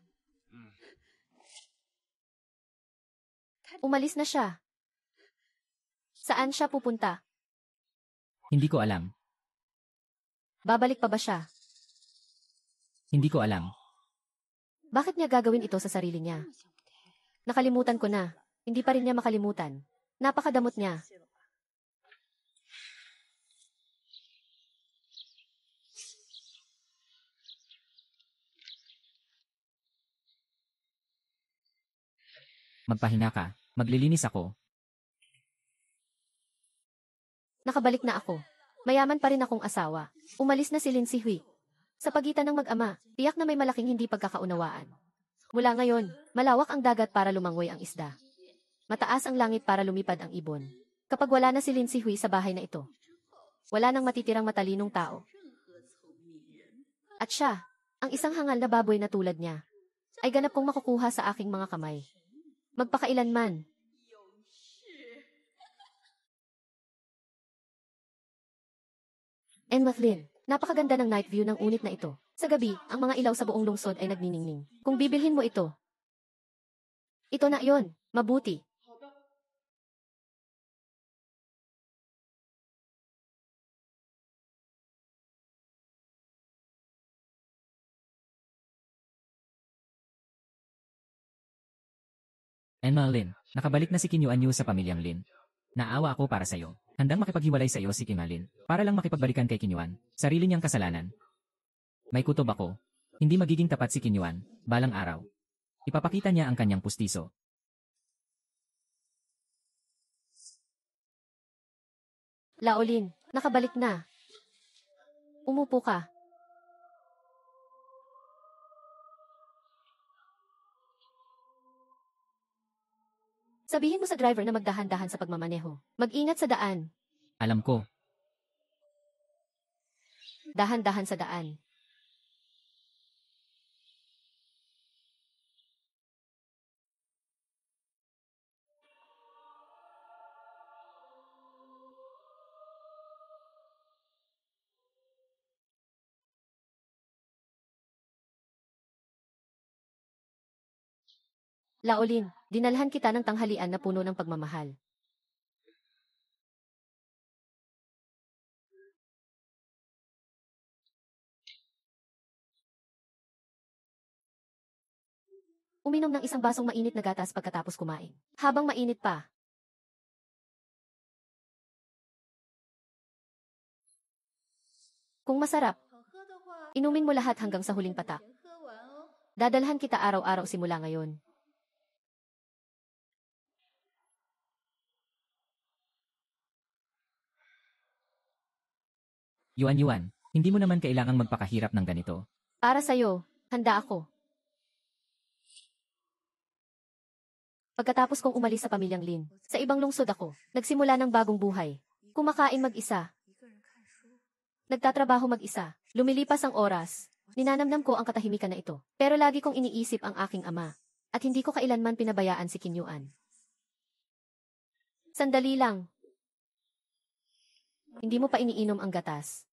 Umalis na siya. Saan siya pupunta? Hindi ko alam. Babalik pa ba siya? Hindi ko alam. Bakit niya gagawin ito sa sarili niya? Nakalimutan ko na. Hindi pa rin niya makalimutan. Napakadamot niya. Magpahinga ka. Maglilinis ako. Nakabalik na ako. Mayaman pa rin akong asawa. Umalis na si Lin Sihui. Sa pagitan ng mag-ama, tiyak na may malaking hindi pagkakaunawaan. Mula ngayon, malawak ang dagat para lumangoy ang isda. Mataas ang langit para lumipad ang ibon. Kapag wala na si Lin Sihui sa bahay na ito, wala nang matitirang matalinong tao. At siya, ang isang hangal na baboy na tulad niya, ay ganap kong makukuha sa aking mga kamay. Magpakailanman. And Mathlin, napakaganda ng night view ng unit na ito. Sa gabi, ang mga ilaw sa buong lungsod ay nagniningning. Kung bibilhin mo ito, ito na yon, mabuti. Enma Lin, nakabalik na si Kinyuan Yu sa pamilyang Lin. Naawa ako para sa'yo. Handang makipaghiwalay sa iyo si Kim Alin para lang makipagbalikan kay Kinyuan, sarili niyang kasalanan. May kutob ako. Hindi magiging tapat si Kinyuan, balang araw. Ipapakita niya ang kanyang pustiso. Laolin, nakabalik na. Umupo ka. Sabihin mo sa driver na magdahan-dahan sa pagmamaneho. Mag-ingat sa daan. Alam ko, Dahan-dahan sa daan. Laolin, dinalhan kita ng tanghalian na puno ng pagmamahal. Uminom ng isang basong mainit na gatas pagkatapos kumain. Habang mainit pa. Kung masarap, inumin mo lahat hanggang sa huling patak. Dadalhan kita araw-araw simula ngayon. Yuan, hindi mo naman kailangang magpakahirap ng ganito. Para sa'yo, handa ako. Pagkatapos kong umalis sa pamilyang Lin, sa ibang lungsod ako, nagsimula ng bagong buhay. Kumakain mag-isa. Nagtatrabaho mag-isa. Lumilipas ang oras. Ninanamnam ko ang katahimikan na ito. Pero lagi kong iniisip ang aking ama. At hindi ko kailanman pinabayaan si Qin Yuan. Sandali lang. Hindi mo pa iniinom ang gatas.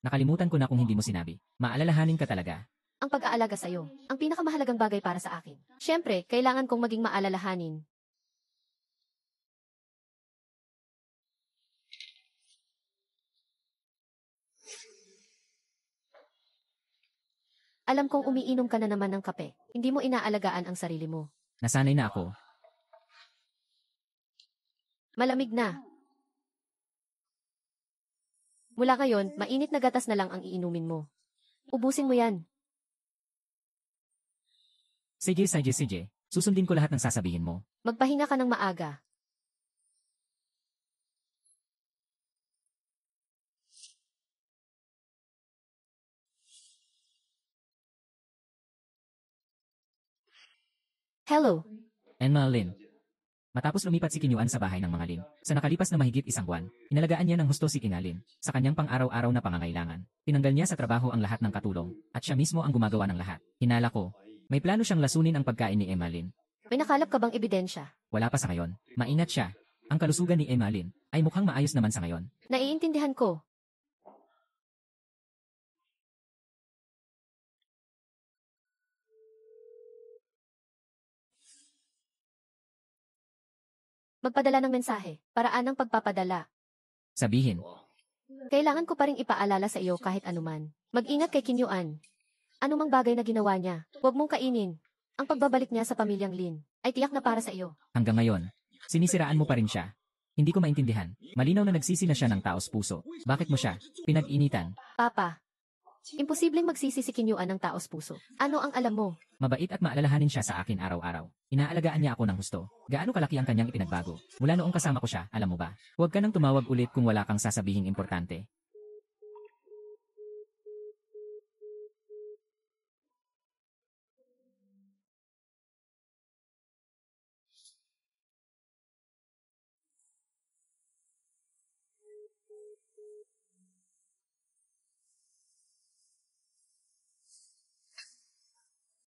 Nakalimutan ko na kung hindi mo sinabi. Maalalahanin ka talaga. Ang pag-aalaga sa'yo, ang pinakamahalagang bagay para sa akin. Siyempre, kailangan kong maging maalalahanin. Alam kong umiinom ka na naman ng kape. Hindi mo inaalagaan ang sarili mo. Nasanay na ako. Malamig na. Mula ngayon, mainit na gatas na lang ang iinumin mo. Ubusin mo yan. Sige. Susundin ko lahat ng sasabihin mo. Magpahinga ka ng maaga. Hello. Enma Lin. Matapos lumipat si Qin Yuan sa bahay ng mga Lin, sa nakalipas na mahigit isang buwan, inalagaan niya ng husto si King Alin, sa kanyang pang-araw-araw na pangangailangan. Tinanggal niya sa trabaho ang lahat ng katulong, at siya mismo ang gumagawa ng lahat. Hinala ko. May plano siyang lasunin ang pagkain ni Emmalin. May nakalap ka bang ebidensya? Wala pa sa ngayon. Mainat siya. Ang kalusugan ni Emmalin ay mukhang maayos naman sa ngayon. Naiintindihan ko. Magpadala ng mensahe. Paraan ng pagpapadala. Sabihin, Kailangan ko pa ring ipaalala sa iyo kahit anuman. Mag-ingat kay Qin Yuan. Anumang bagay na ginawa niya, huwag mong kainin. Ang pagbabalik niya sa pamilyang Lin ay tiyak na para sa iyo. hanggang ngayon, sinisiraan mo pa rin siya. Hindi ko maintindihan. Malinaw na nagsisi na siya ng taos puso. Bakit mo siya pinag-initan? Papa, imposibleng magsisi si Qin Yuan ng taos puso. Ano ang alam mo? Mabait at maalalahanin siya sa akin araw-araw. Inaalagaan niya ako ng husto. Gaano kalaki ang kanyang ipinagbago. Mula noong kasama ko siya, alam mo ba? Huwag ka nang tumawag ulit kung wala kang sasabihing importante.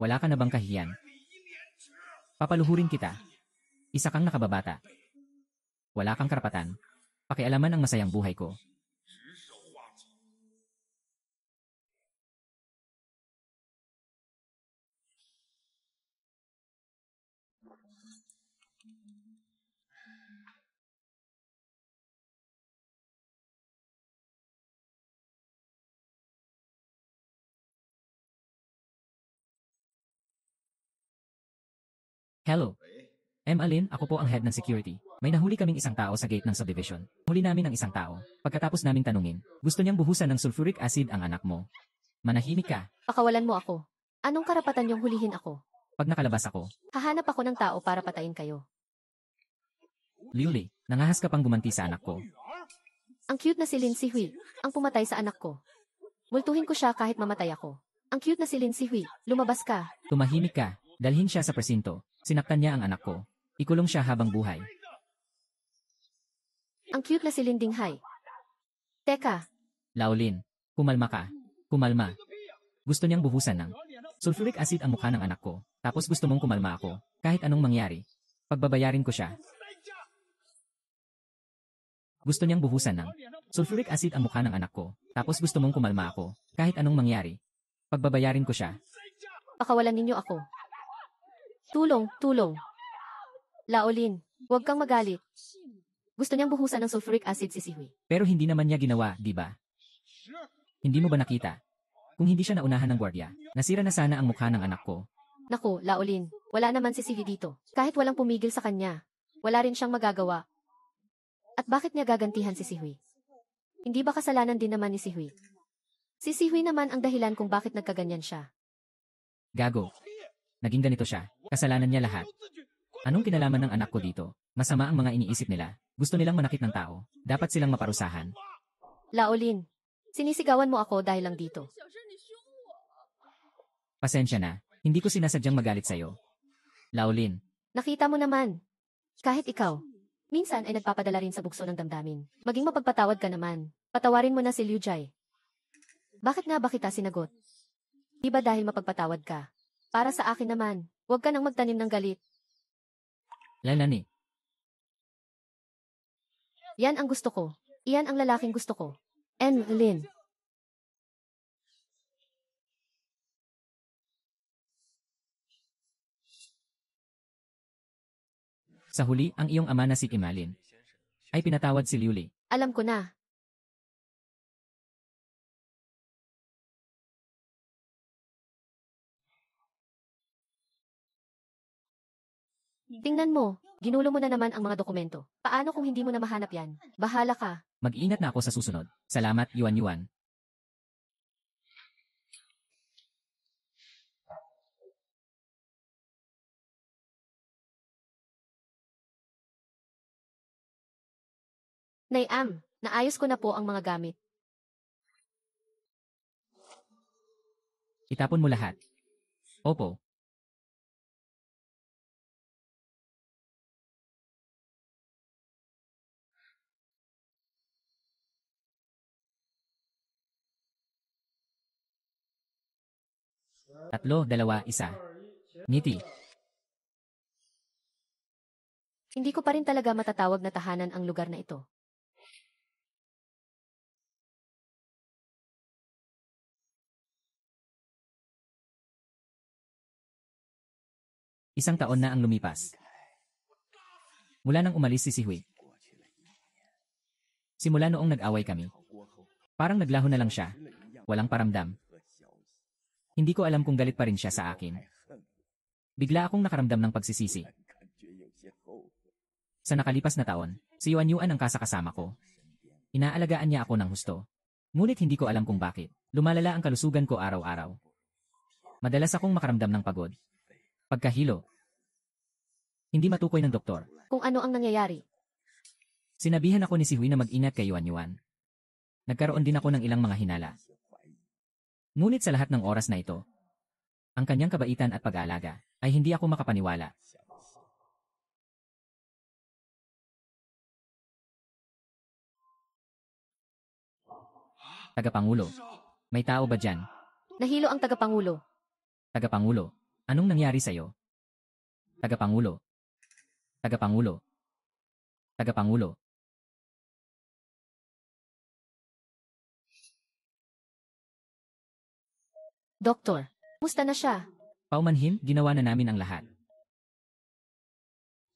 Wala ka na bang kahiyan? Papaluhurin kita. Isa kang nakababata. Wala kang karapatan. Pakialaman ang masayang buhay ko. Hello. Alin, ako po ang head ng security. May nahuli kaming isang tao sa gate ng subdivision. Huli namin ang isang tao. Pagkatapos naming tanungin, gusto niyang buhusan ng sulfuric acid ang anak mo. Manahimik ka. Pakawalan mo ako. Anong karapatan niyong hulihin ako? Pag nakalabas ako, Hahanap ako ng tao para patayin kayo. Liuli, nangahas ka pang gumanti sa anak ko. Ang cute na si Lin Sihui, ang pumatay sa anak ko. Multuhin ko siya kahit mamatay ako. Ang cute na si Lin Sihui, lumabas ka. Tumahimik ka. Dalhin siya sa presinto. Sinaktan niya ang anak ko. Ikulong siya habang buhay. Ang cute na si Lin Dinghai. Teka, Laolin, kumalma ka. Kumalma. Gusto niyang buhusan ng sulfuric acid ang mukha ng anak ko. Tapos gusto mong kumalma ako. Kahit anong mangyari. Pagbabayarin ko siya. Gusto niyang buhusan ng sulfuric acid ang mukha ng anak ko. Tapos gusto mong kumalma ako. Kahit anong mangyari. Pagbabayarin ko siya. pakawalan ninyo ako. Tulong. Laolin, huwag kang magalit. Gusto niyang buhusan ng sulfuric acid si Sihui. Pero hindi naman niya ginawa, di ba? Hindi mo ba nakita? Kung hindi siya naunahan ng gwardiya, nasira na sana ang mukha ng anak ko. Naku, Laolin, wala naman si Sihi dito. Kahit walang pumigil sa kanya, wala rin siyang magagawa. At bakit niya gagantihan si Sihui? Hindi ba kasalanan din naman ni Sihui? Si Sihui naman ang dahilan kung bakit nagkaganyan siya. Gago. Naging ganito siya. Kasalanan niya lahat. Anong kinalaman ng anak ko dito? Masama ang mga iniisip nila. Gusto nilang manakit ng tao. Dapat silang maparusahan. Laolin, sinisigawan mo ako dahil lang dito. Pasensya na. Hindi ko sinasadyang magalit sa'yo. Laolin, Nakita mo naman. Kahit ikaw, minsan ay nagpapadala rin sa bukso ng damdamin. Maging mapagpatawad ka naman. Patawarin mo na si Liu Jai. Bakit nga ba kita sinagot? Di ba dahil mapagpatawad ka? Para sa akin naman, huwag ka nang magtanim ng galit. Lalani. Yan ang gusto ko. Iyan ang lalaking gusto ko. Lin. Sa huli, ang iyong ama na si Imalin ay pinatawad si Liuli. Alam ko na. Tingnan mo, ginulo mo na naman ang mga dokumento. Paano kung hindi mo na mahanap yan? Bahala ka. Mag-ingat na ako sa susunod. Salamat, Yuan Yuan. Nayam, naayos ko na po ang mga gamit. Itapon mo lahat. Opo. Tatlo, dalawa, isa. Ngiti. Hindi ko pa rin talaga matatawag na tahanan ang lugar na ito. Isang taon na ang lumipas. Mula nang umalis si Sihui. Simula noong nag-away kami. Parang naglaho na lang siya. Walang paramdam. Hindi ko alam kung galit pa rin siya sa akin. Bigla akong nakaramdam ng pagsisisi. Sa nakalipas na taon, si Yuan Yuan ang kasakasama ko. Inaalagaan niya ako ng husto. Ngunit hindi ko alam kung bakit. Lumalala ang kalusugan ko araw-araw. Madalas akong makaramdam ng pagod. Pagkahilo. Hindi matukoy ng doktor. Kung ano ang nangyayari. Sinabihan ako ni Sihui na mag-ingat kay Yuan Yuan. Nagkaroon din ako ng ilang mga hinala. Ngunit sa lahat ng oras na ito, ang kanyang kabaitan at pag-aalaga ay hindi ako makapaniwala. Tagapangulo. May tao ba dyan? Nahilo ang tagapangulo. Tagapangulo. Anong nangyari sa'yo? Tagapangulo. Tagapangulo. Tagapangulo. Doktor, musta na siya? Paumanhin, ginawa na namin ang lahat.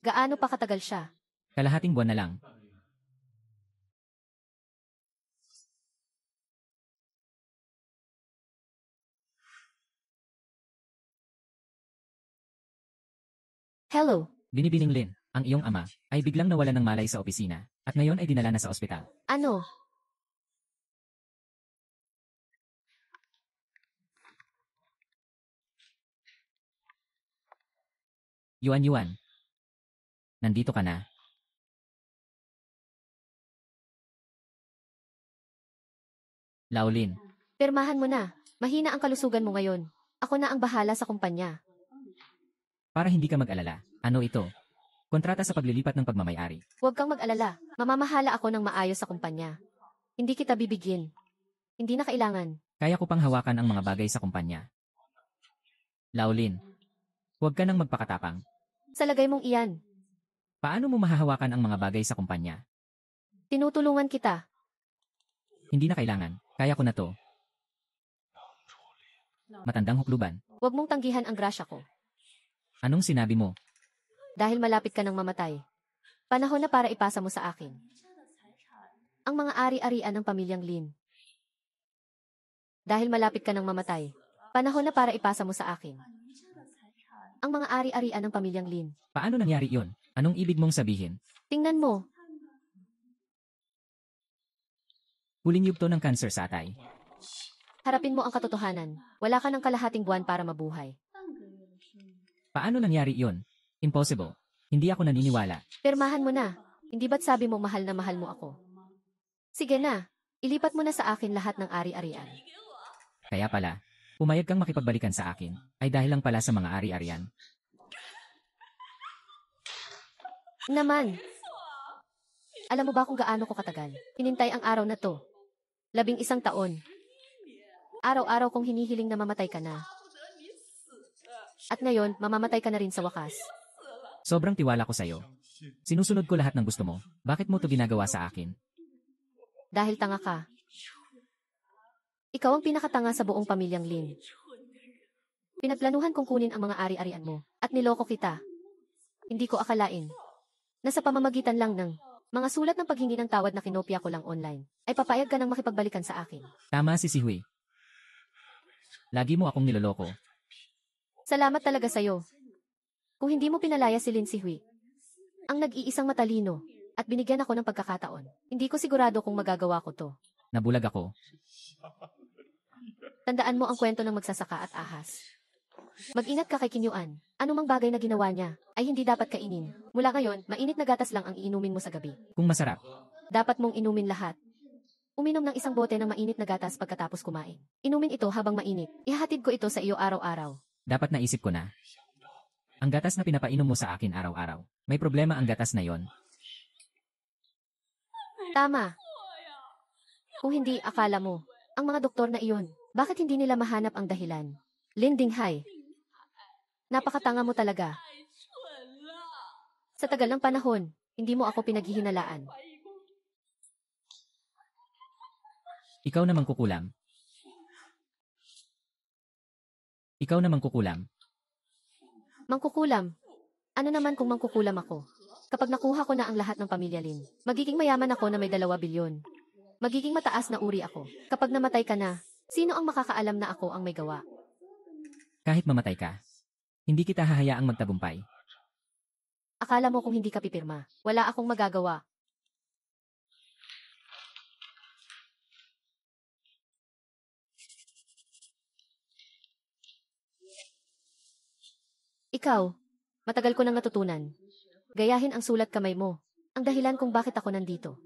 Gaano pa katagal siya? Kalahating buwan na lang. Hello, Binibining Lin, ang iyong ama, ay biglang nawala ng malay sa opisina, at ngayon ay dinala na sa ospital. ano? Yuan Yuan. Nandito ka na. Laolin. Pirmahan mo na. Mahina ang kalusugan mo ngayon. Ako na ang bahala sa kumpanya. Para hindi ka mag-alala, ano ito? Kontrata sa paglilipat ng pagmamayari. Huwag kang mag-alala. Mamamahala ako ng maayos sa kumpanya. Hindi kita bibigyan. Hindi na kailangan. Kaya ko pang hawakan ang mga bagay sa kumpanya. Laolin. Huwag ka nang magpakatapang. Sa lagay mong iyan, Paano mo mahahawakan ang mga bagay sa kumpanya? tinutulungan kita. Hindi na kailangan. Kaya ko na to. Matandang hukluban. Huwag mong tanggihan ang grasya ko. Anong sinabi mo? Dahil malapit ka ng mamatay. Panahon na para ipasa mo sa akin. Ang mga ari-arian ng pamilyang Lin. Dahil malapit ka ng mamatay. Panahon na para ipasa mo sa akin ang mga ari-arian ng pamilyang Lin. Paano nangyari yon? Anong ibig mong sabihin? Tingnan mo, Huling yugto ng kanser sa atay. harapin mo ang katotohanan. Wala ka ng kalahating buwan para mabuhay. Paano nangyari yon? Impossible. Hindi ako naniniwala. Pirmahan mo na. Hindi ba't sabi mo mahal na mahal mo ako? Sige na, ilipat mo na sa akin lahat ng ari-arian. Kaya pala, pumayag kang makipagbalikan sa akin, ay dahil lang pala sa mga ari-arian. Naman, alam mo ba kung gaano ko katagal? Hinintay ang araw na to. 11 taon. Araw-araw kong hinihiling na mamatay ka na. At ngayon, mamamatay ka na rin sa wakas. Sobrang tiwala ko sa'yo. Sinusunod ko lahat ng gusto mo. Bakit mo to ginagawa sa akin? Dahil tanga ka. Ikaw ang pinakatanga sa buong pamilyang Lin. Pinagplanuhan kong kunin ang mga ari-arian mo, at niloko kita. Hindi ko akalain na sa pamamagitan lang ng mga sulat ng paghingi ng tawad na kinopya ko lang online, ay papayag ka nang makipagbalikan sa akin. Tama si Sihui. Lagi mo akong niloloko. Salamat talaga sa'yo. Kung hindi mo pinalaya si Lin Sihui, ang nag-iisang matalino, at binigyan ako ng pagkakataon, hindi ko sigurado kung magagawa ko to. Nabulag ako. Tandaan mo ang kwento ng magsasaka at ahas. Mag-ingat ka kay Kinyuan. Anumang bagay na ginawa niya, ay hindi dapat kainin. Mula ngayon, mainit na gatas lang ang iinumin mo sa gabi. Kung masarap. Dapat mong inumin lahat. Uminom ng isang bote ng mainit na gatas pagkatapos kumain. Inumin ito habang mainit. Ihahatid ko ito sa iyo araw-araw. Dapat naisip ko na. Ang gatas na pinapainom mo sa akin araw-araw. May problema ang gatas na yon. Tama. Kung hindi, akala mo, ang mga doktor na iyon, bakit hindi nila mahanap ang dahilan? Lin Dinghai. Napakatanga mo talaga. Sa tagal ng panahon, hindi mo ako pinaghihinalaan. Ikaw namang kukulam. Ikaw namang kukulam. Mangkukulam. Ano naman kung mangkukulam ako? Kapag nakuha ko na ang lahat ng pamilya Lin, magiging mayaman ako na may 2 bilyon. Magiging mataas na uri ako. Kapag namatay ka na, sino ang makakaalam na ako ang may gawa? Kahit mamatay ka, hindi kita hahayaang magtagumpay. Akala mo kung hindi ka pipirma, wala akong magagawa. Ikaw, matagal ko nang natutunan. Gayahin ang sulat kamay mo. Ang dahilan kung bakit ako nandito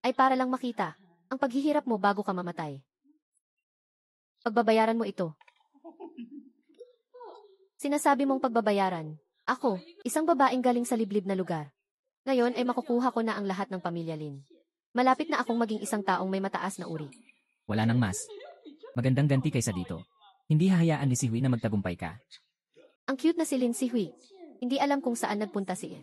ay para lang makita ang paghihirap mo bago ka mamatay. Pagbabayaran mo ito. Sinasabi mong pagbabayaran. Ako, isang babaeng galing sa liblib na lugar. Ngayon ay makukuha ko na ang lahat ng pamilya Lin. Malapit na akong maging isang taong may mataas na uri. Wala nang mas. Magandang ganti kaysa dito. Hindi hahayaan ni Sihui na magtagumpay ka. Ang cute na si Lin Sihui. Hindi alam kung saan nagpunta si Il.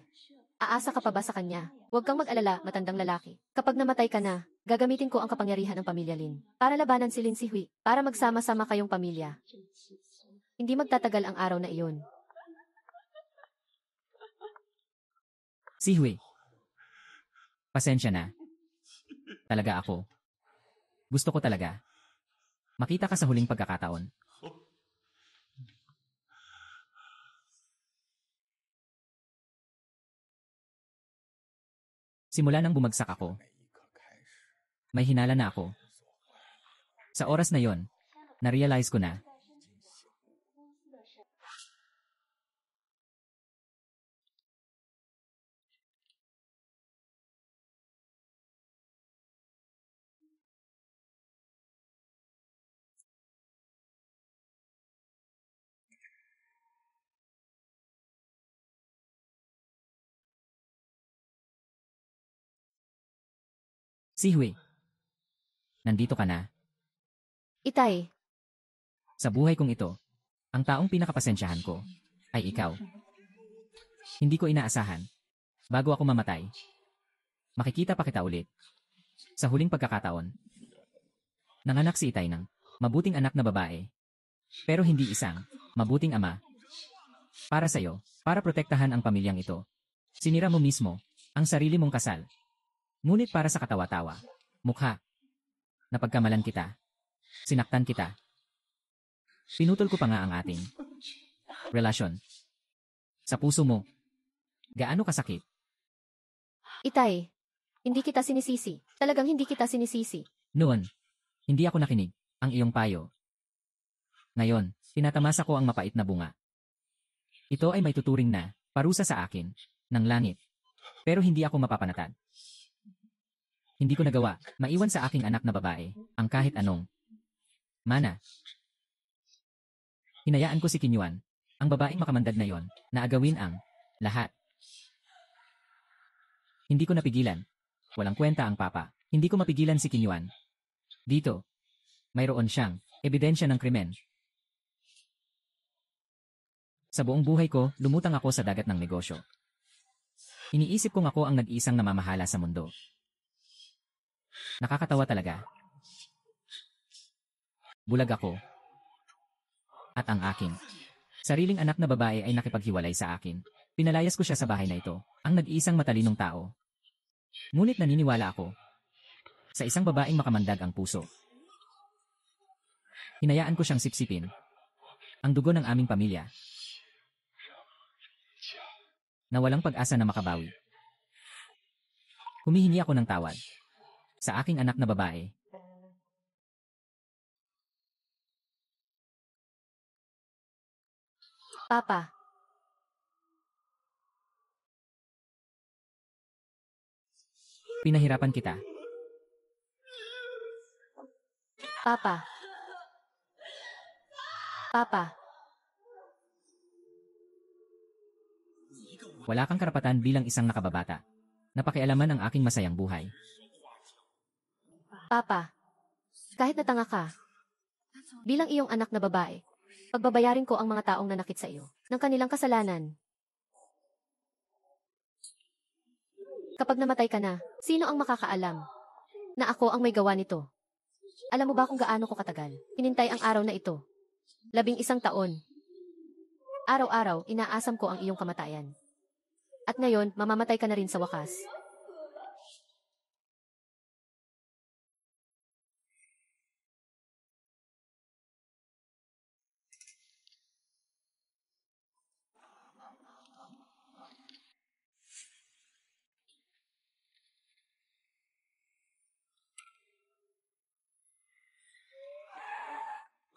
Aasa ka pa ba sa kanya? Huwag kang mag-alala, matandang lalaki. Kapag namatay ka na, gagamitin ko ang kapangyarihan ng pamilya Lin para labanan si Lin Sihui, para magsama-sama kayong pamilya. Hindi magtatagal ang araw na iyon. Sihui. Pasensya na. Talaga ako. Gusto ko talaga. Makita ka sa huling pagkakataon. Simula nang bumagsak ako, may hinala na ako. Sa oras na yon, na-realize ko na. Sihui, nandito ka na. Itay, Sa buhay kong ito, ang taong pinakapasensyahan ko ay ikaw. Hindi ko inaasahan. Bago ako mamatay, makikita pa kita ulit. Sa huling pagkakataon, nanganak si Itay ng mabuting anak na babae. Pero hindi isang mabuting ama. Para sa'yo, para protektahan ang pamilyang ito, sinira mo mismo ang sarili mong kasal. Ngunit para sa katawa-tawa, mukha, napagkamalan kita. Sinaktan kita. Pinutol ko pa nga ang ating relasyon. Sa puso mo, gaano kasakit? Itay, hindi kita sinisisi. Talagang hindi kita sinisisi. Noon, hindi ako nakinig, ang iyong payo. Ngayon, tinatamasa ko ang mapait na bunga. Ito ay may tuturing na, parusa sa akin, ng langit. Pero hindi ako mapapanatag. Hindi ko nagawa, maiwan sa aking anak na babae, ang kahit anong mana. Hinayaan ko si Kinyuan, ang babaeng makamandag na yon, na agawin ang lahat. Hindi ko napigilan. Walang kwenta ang papa. Hindi ko mapigilan si Kinyuan. Dito, mayroon siyang ebidensya ng krimen. Sa buong buhay ko, lumutang ako sa dagat ng negosyo. Iniisip kong ako ang nag-iisang namamahala sa mundo. Nakakatawa talaga. Bulag ako. At ang aking sariling anak na babae ay nakipaghiwalay sa akin. Pinalayas ko siya sa bahay na ito, ang nag-iisang matalinong tao. Ngunit naniniwala ako sa isang babaeng makamandag ang puso. Hinayaan ko siyang sipsipin ang dugo ng aming pamilya na walang pag-asa na makabawi. Humihingi ako ng tawad sa aking anak na babae. Papa, Pinahirapan kita. Papa. Papa, Wala kang karapatan bilang isang nakababata. Napakialaman ang aking masayang buhay. Papa. Kahit natanga ka, bilang iyong anak na babae, pagbabayarin ko ang mga taong nanakit sa iyo ng kanilang kasalanan. Kapag namatay ka na, sino ang makakaalam na ako ang may gawa nito? Alam mo ba kung gaano ko katagal hinintay ang araw na ito? 11 taon. Araw-araw, inaasam ko ang iyong kamatayan. At ngayon, mamamatay ka na rin sa wakas.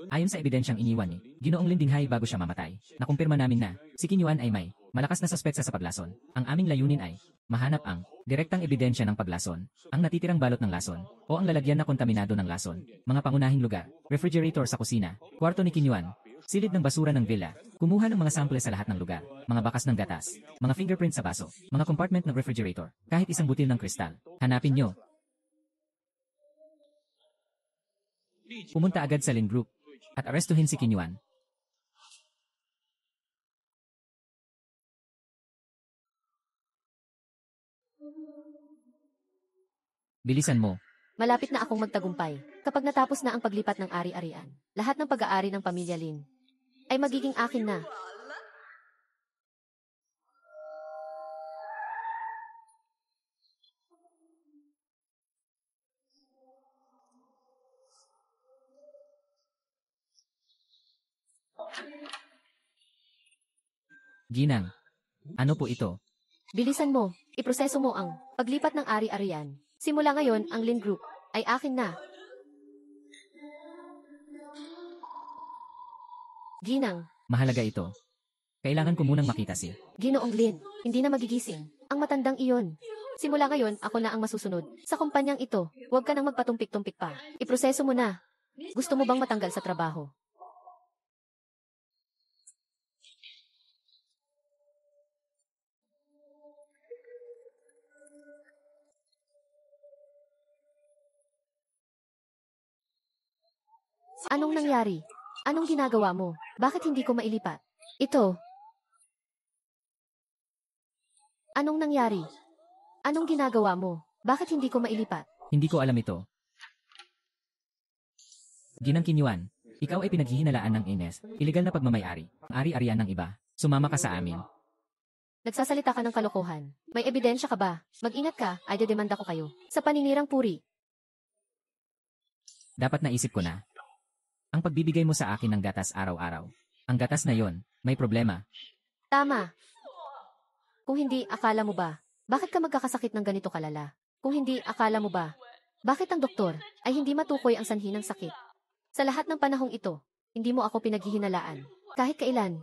Ayon sa ebidensyang iniwan ni Ginoong Lindinghay bago siya mamatay, nakumpirma namin na si Kinyuan ay may malakas na suspetsa sa paglason. Ang aming layunin ay mahanap ang direktang ebidensya ng paglason, ang natitirang balot ng lason, o ang lalagyan na kontaminado ng lason, mga pangunahing lugar, refrigerator sa kusina, kwarto ni Kinyuan, silid ng basura ng villa, kumuha ng mga sample sa lahat ng lugar, mga bakas ng gatas, mga fingerprint sa baso, mga compartment ng refrigerator, kahit isang butil ng kristal. Hanapin nyo. Pumunta agad sa Lin Group at arestuhin si Kinyuan. Bilisan mo. Malapit na akong magtagumpay. Kapag natapos na ang paglipat ng ari-arian, lahat ng pag-aari ng pamilya Lin ay magiging akin na. Ginang. Ano po ito? Bilisan mo, iproseso mo ang paglipat ng ari-arian. Simula ngayon, ang Lin Group ay akin na. Ginang, Mahalaga ito. Kailangan ko munang makita si Ginoong Lin, hindi na magigising. Ang matandang iyon. Simula ngayon, ako na ang masusunod. Sa kumpanyang ito, huwag ka nang magpatumpik-tumpik pa. Iproseso mo na. Gusto mo bang matanggal sa trabaho? Anong nangyari? Anong ginagawa mo? Bakit hindi ko mailipat? Ito. Anong nangyari? Anong ginagawa mo? Bakit hindi ko mailipat? Hindi ko alam ito. Ginang Kinyuan, ikaw ay pinaghihinalaan ng Ines, illegal na pagmamayari, ang ari-arian ng iba. Sumama ka sa amin. Nagsasalita ka ng kalokohan. May ebidensya ka ba? Mag-ingat ka, ay dedemanda ko kayo. Sa paninirang puri. Dapat naisip ko na. Ang pagbibigay mo sa akin ng gatas araw-araw. Ang gatas na yon, may problema. Tama. Kung hindi, akala mo ba? Bakit ka magkakasakit ng ganito kalala? Kung hindi, akala mo ba? Bakit ang doktor ay hindi matukoy ang sanhi ng sakit? Sa lahat ng panahong ito, hindi mo ako pinaghihinalaan. Kahit kailan.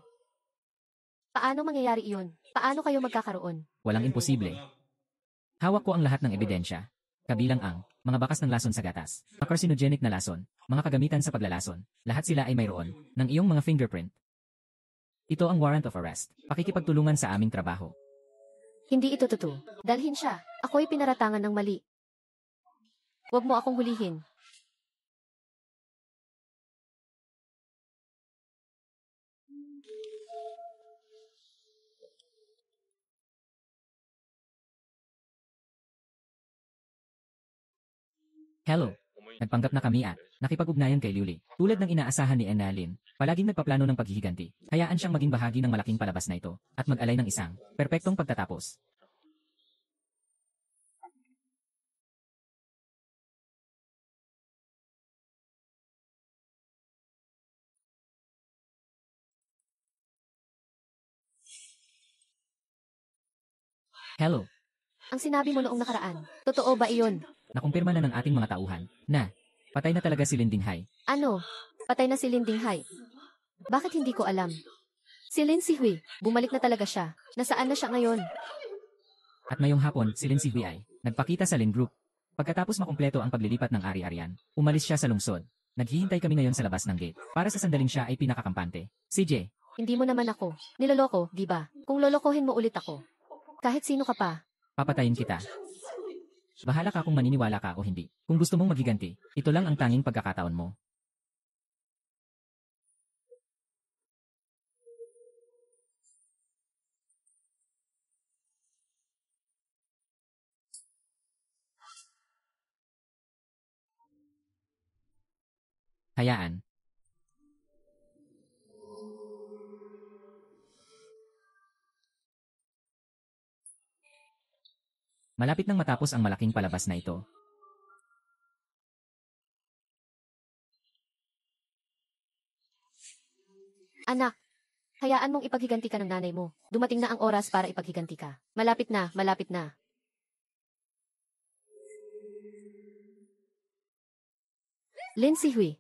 Paano mangyayari iyon? Paano kayo magkakaroon? Walang imposible. Hawak ko ang lahat ng ebidensya. Kabilang ang mga bakas ng lason sa gatas, mga carcinogenic na lason, mga kagamitan sa paglalason. Lahat sila ay mayroon ng iyong mga fingerprint. Ito ang warrant of arrest. Pakikipagtulungan sa aming trabaho. Hindi ito totoo. Dalhin siya. Ako'y pinaratangan ng mali. Huwag mo akong hulihin. Hello. Nagpanggap na kami at nakipag-ugnayan kay Liuli. Tulad ng inaasahan ni Annalyn, palaging nagpaplano ng paghihiganti. Hayaan siyang maging bahagi ng malaking palabas na ito at mag-alay ng isang perpektong pagtatapos. Hello. Ang sinabi mo noong nakaraan. Totoo ba iyon? Nakumpirma na ng ating mga tauhan na patay na talaga si Lindinghay. Ano? Patay na si Lin Dinghay. Bakit hindi ko alam? Si Lin Sihui, bumalik na talaga siya. Nasaan na siya ngayon? At ngayong hapon, si Lin Sihui ay nagpakita sa Lin Group. Pagkatapos makumpleto ang paglilipat ng ari-arian, umalis siya sa lungsod. Naghihintay kami ngayon sa labas ng gate para sa sandaling siya ay pinakakampante. CJ, Hindi mo naman ako. Niloloko, di ba? Kung lolokohin mo ulit ako. Kahit sino ka pa. papatayin kita. Bahala ka kung maniniwala ka o hindi. Kung gusto mong maghiganti, ito lang ang tanging pagkakataon mo. Hayaan. Malapit nang matapos ang malaking palabas na ito. Anak, hayaan mong ipaghiganti ka ng nanay mo. Dumating na ang oras para ipaghiganti ka. Malapit na, malapit na. Lin Sihui.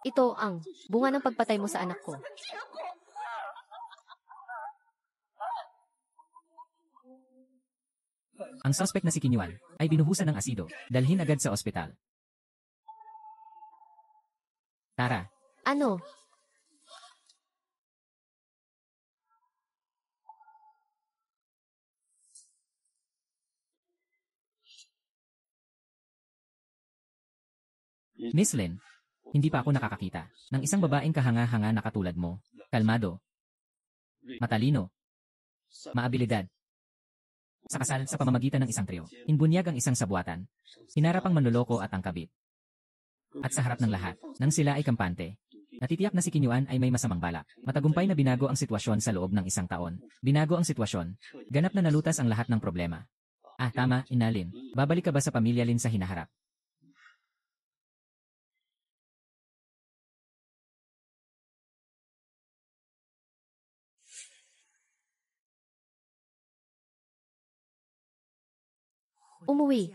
Ito ang bunga ng pagpatay mo sa anak ko. Ang suspect na si Kinyuan ay binuhusan ng asido. Dalhin agad sa ospital. Tara, Ano? Miss Lin. Hindi pa ako nakakakita ng isang babaeng kahanga-hanga na katulad mo. Kalmado, matalino, maabilidad. Sa kasal sa pamamagitan ng isang trio, inbunyag ang isang sabuatan. Hinarap ang manloloko at ang kabit. At sa harap ng lahat, nang sila ay kampante, natitiyak na si Kinyuan ay may masamang balak. Matagumpay na binago ang sitwasyon sa loob ng isang taon. Binago ang sitwasyon. Ganap na nalutas ang lahat ng problema. Ah, tama, Inalin. Babalik ka ba sa pamilya Lin sa hinaharap? Umuwi.